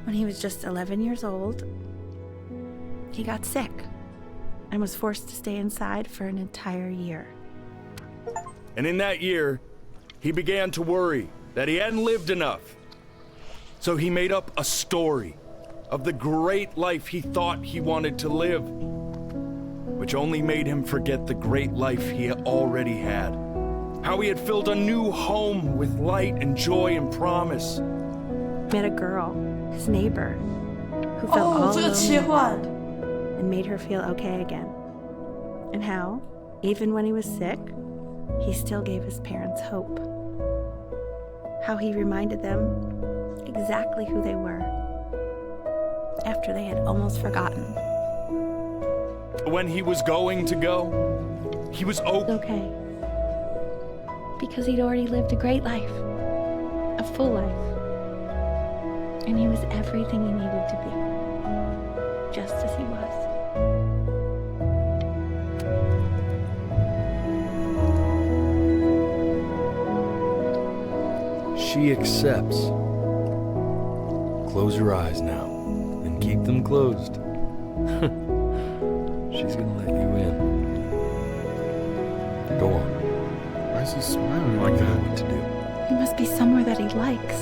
Speaker 5: when he was just 11 years old, he got sick and was forced to stay inside for an entire year.
Speaker 3: And in that year, he began to worry that he hadn't lived enough. So he made up a story of the great life he thought he wanted to live, which only made him forget the great life he already had. How he had filled a new home with light and joy and promise.
Speaker 5: Met a girl, his neighbor, who felt all alone and made her feel okay again. And how, even when he was sick, he still gave his parents hope. How he reminded them exactly who they were after they had almost forgotten.
Speaker 3: When he was going to go, he was
Speaker 5: okay. Because he'd already lived a great life, a full life. And he was everything he needed to be, just as he was.
Speaker 3: She accepts. Close your eyes now, and keep them closed. She's gonna let you in. Go on.
Speaker 4: Why is he smiling like that?
Speaker 3: What to do?
Speaker 5: He must be somewhere that he likes.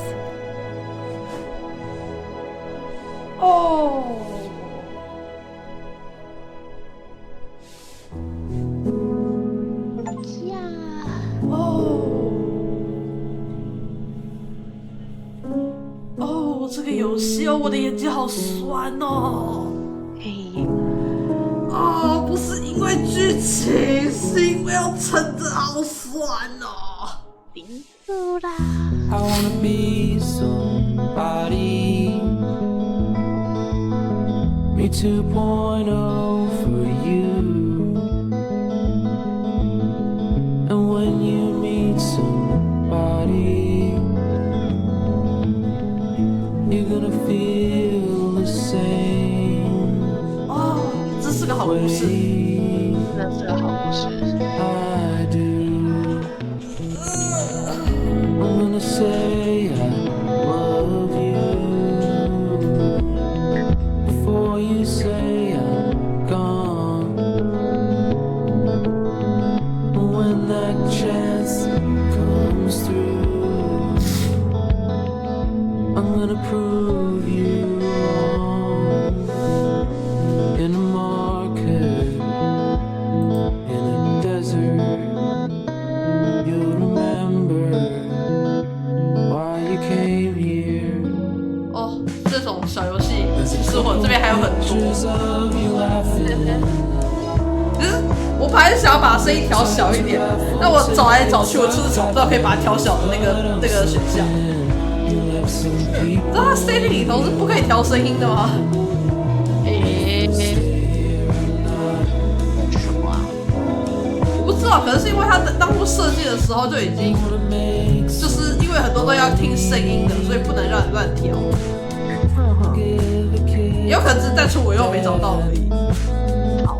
Speaker 1: Oh.
Speaker 6: Yeah.
Speaker 1: 哦，这个游戏哦，我的眼睛好酸哦。
Speaker 2: 嘿。
Speaker 1: 哦，不是因为剧情，是因为要撑着，好酸哦。
Speaker 9: I wanna be somebody. Me 2.0 for you. And when you meet somebody, you're gonna feel the same.
Speaker 1: 哦，这是个好故事。
Speaker 2: 这是个好故事。
Speaker 9: I do. I'm gonna say I love you before you say I'm gone. When that chance comes through, I'm gonna prove you wrong. In a market, in a desert, you'll remember why you came here.
Speaker 1: 哦，这种小游戏，其实我这边还有很多。只是我本来是想要把声音调小一点，但我找来找去，我就是找不到可以把它调小的那个选项。你知道它 setting 里头是不可以调声音的吗？我不知道，可能是因为它当初设计的时候就已经，就是因为很多都要听声音的，所以不能让你乱调。也有可能只是单纯我又没找到而已。
Speaker 2: 好。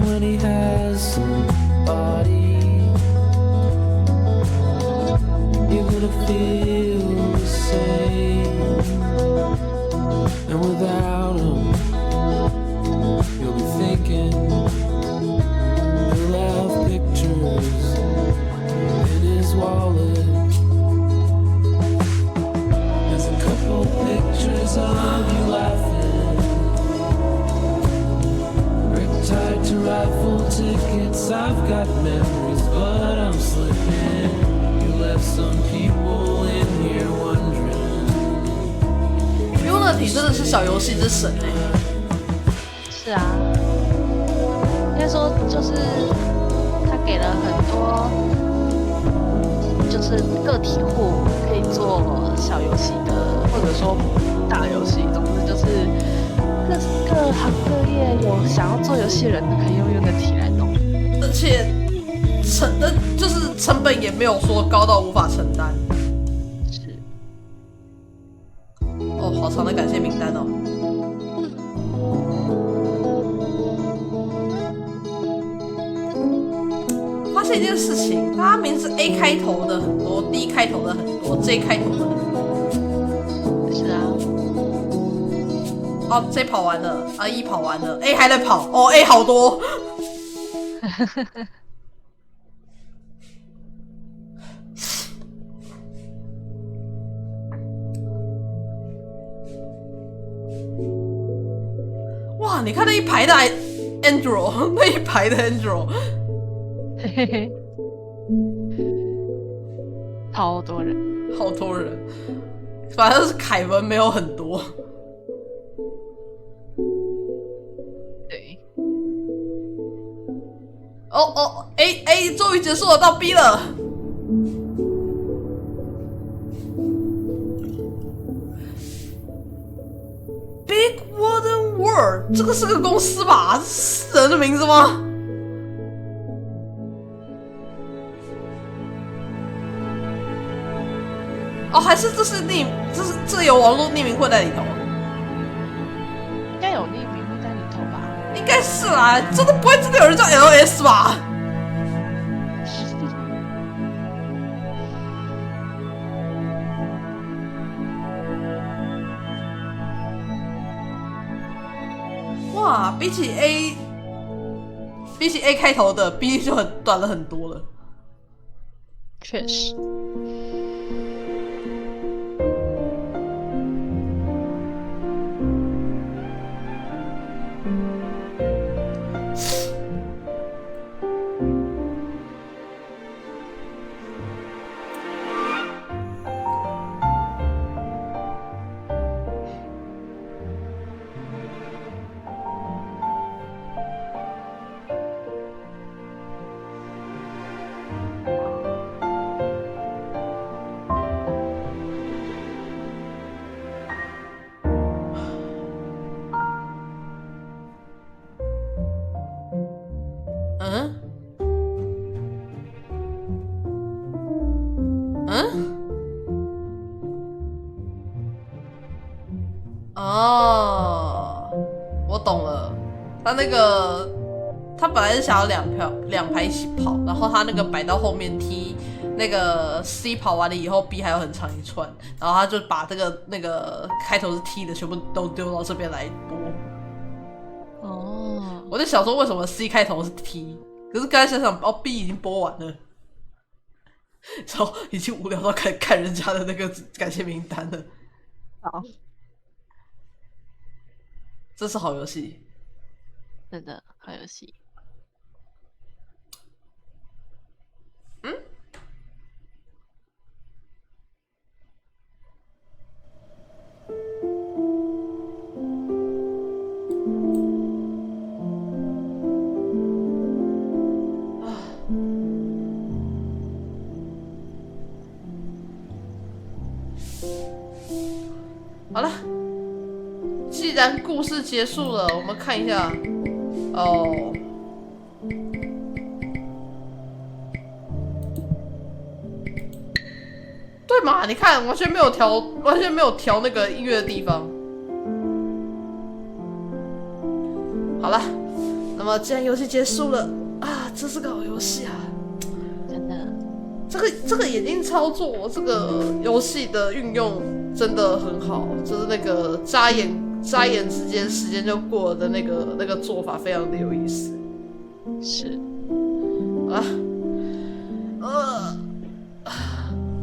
Speaker 9: When he has somebody, you're gonna feel the same. And without him, you'll be thinking he'll have pictures in his wallet. There's a couple pictures of you laughing, tied to raffle tickets. I've got memories, but I'm slipping. You left some people in here wondering
Speaker 1: 体真的是小游戏之神哎。
Speaker 2: 是啊，应该说就是他给了很多，就是个体户可以做小游戏的，或者说大游戏，总之就是各行各业有想要做游戏的人都可以用 Unity 来弄，
Speaker 1: 而且就是成本也没有说高到无法承担。
Speaker 2: 是。
Speaker 1: 哦，好长的感谢名单哦。发现一件事情，他名字 A 开头的很多 ，D 开头的很多 ，J 开头的很多。
Speaker 2: 是啊。
Speaker 1: 哦 ，J 跑完了，啊 E 跑完了 ，A 还在跑，哦 A 好多。哇，你看那一排的 Andrew， 那一排的 Andrew。
Speaker 2: 嘿嘿嘿，好多人，
Speaker 1: 好多人，反正是凯文没有很多。
Speaker 2: 对。
Speaker 1: 哦 ，A 终于结束了，到 B 了。Big Wooden World， 这个是个公司吧？这是人的名字吗？哦，还是这有网络匿名会在里头？
Speaker 2: 应该有匿名会在里头吧？
Speaker 1: 应该是啦，真的不会真的有人叫 LS 吧？哇，比起 A 开头的 B 就很短了很多了。
Speaker 2: 确实。
Speaker 1: 哦，我懂了。他本来是想要两排一起跑，然后他那个摆到后面踢，那个 C 跑完了以后 B 还有很长一串，然后他就把那个开头是 T 的全部都丢到这边来播。
Speaker 2: 哦，
Speaker 1: 我在想说为什么 C 开头是 T， 可是刚才想想，哦 B 已经播完了，然后已经无聊到开始看人家的那个感谢名单了。
Speaker 2: 好。
Speaker 1: 这是好游戏，
Speaker 2: 真的好游戏。
Speaker 1: 嗯？好了。既然故事结束了，我们看一下。哦，对嘛？你看，完全没有调那个音乐的地方。好了，那么既然游戏结束了啊，这是个好游戏啊，
Speaker 2: 真的。
Speaker 1: 这个眼睛操作，这个游戏的运用真的很好，就是那个眨眼之间时间就过了的那个做法非常的有意思。
Speaker 2: 是。
Speaker 1: 啊，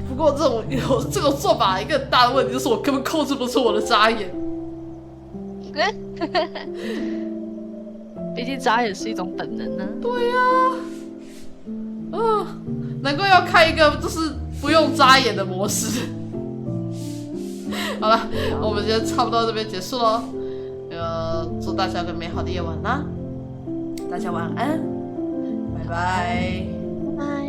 Speaker 1: 不过这种做法一个很大的问题就是我根本控制不住我的眨眼。
Speaker 2: 毕竟眨眼是一种本能呢。
Speaker 1: 对呀，难怪要开一个就是不用眨眼的模式。好了，我们今天差不多到这边结束喽。祝大家有个美好的夜晚啦，大家晚安，拜拜。
Speaker 6: 拜。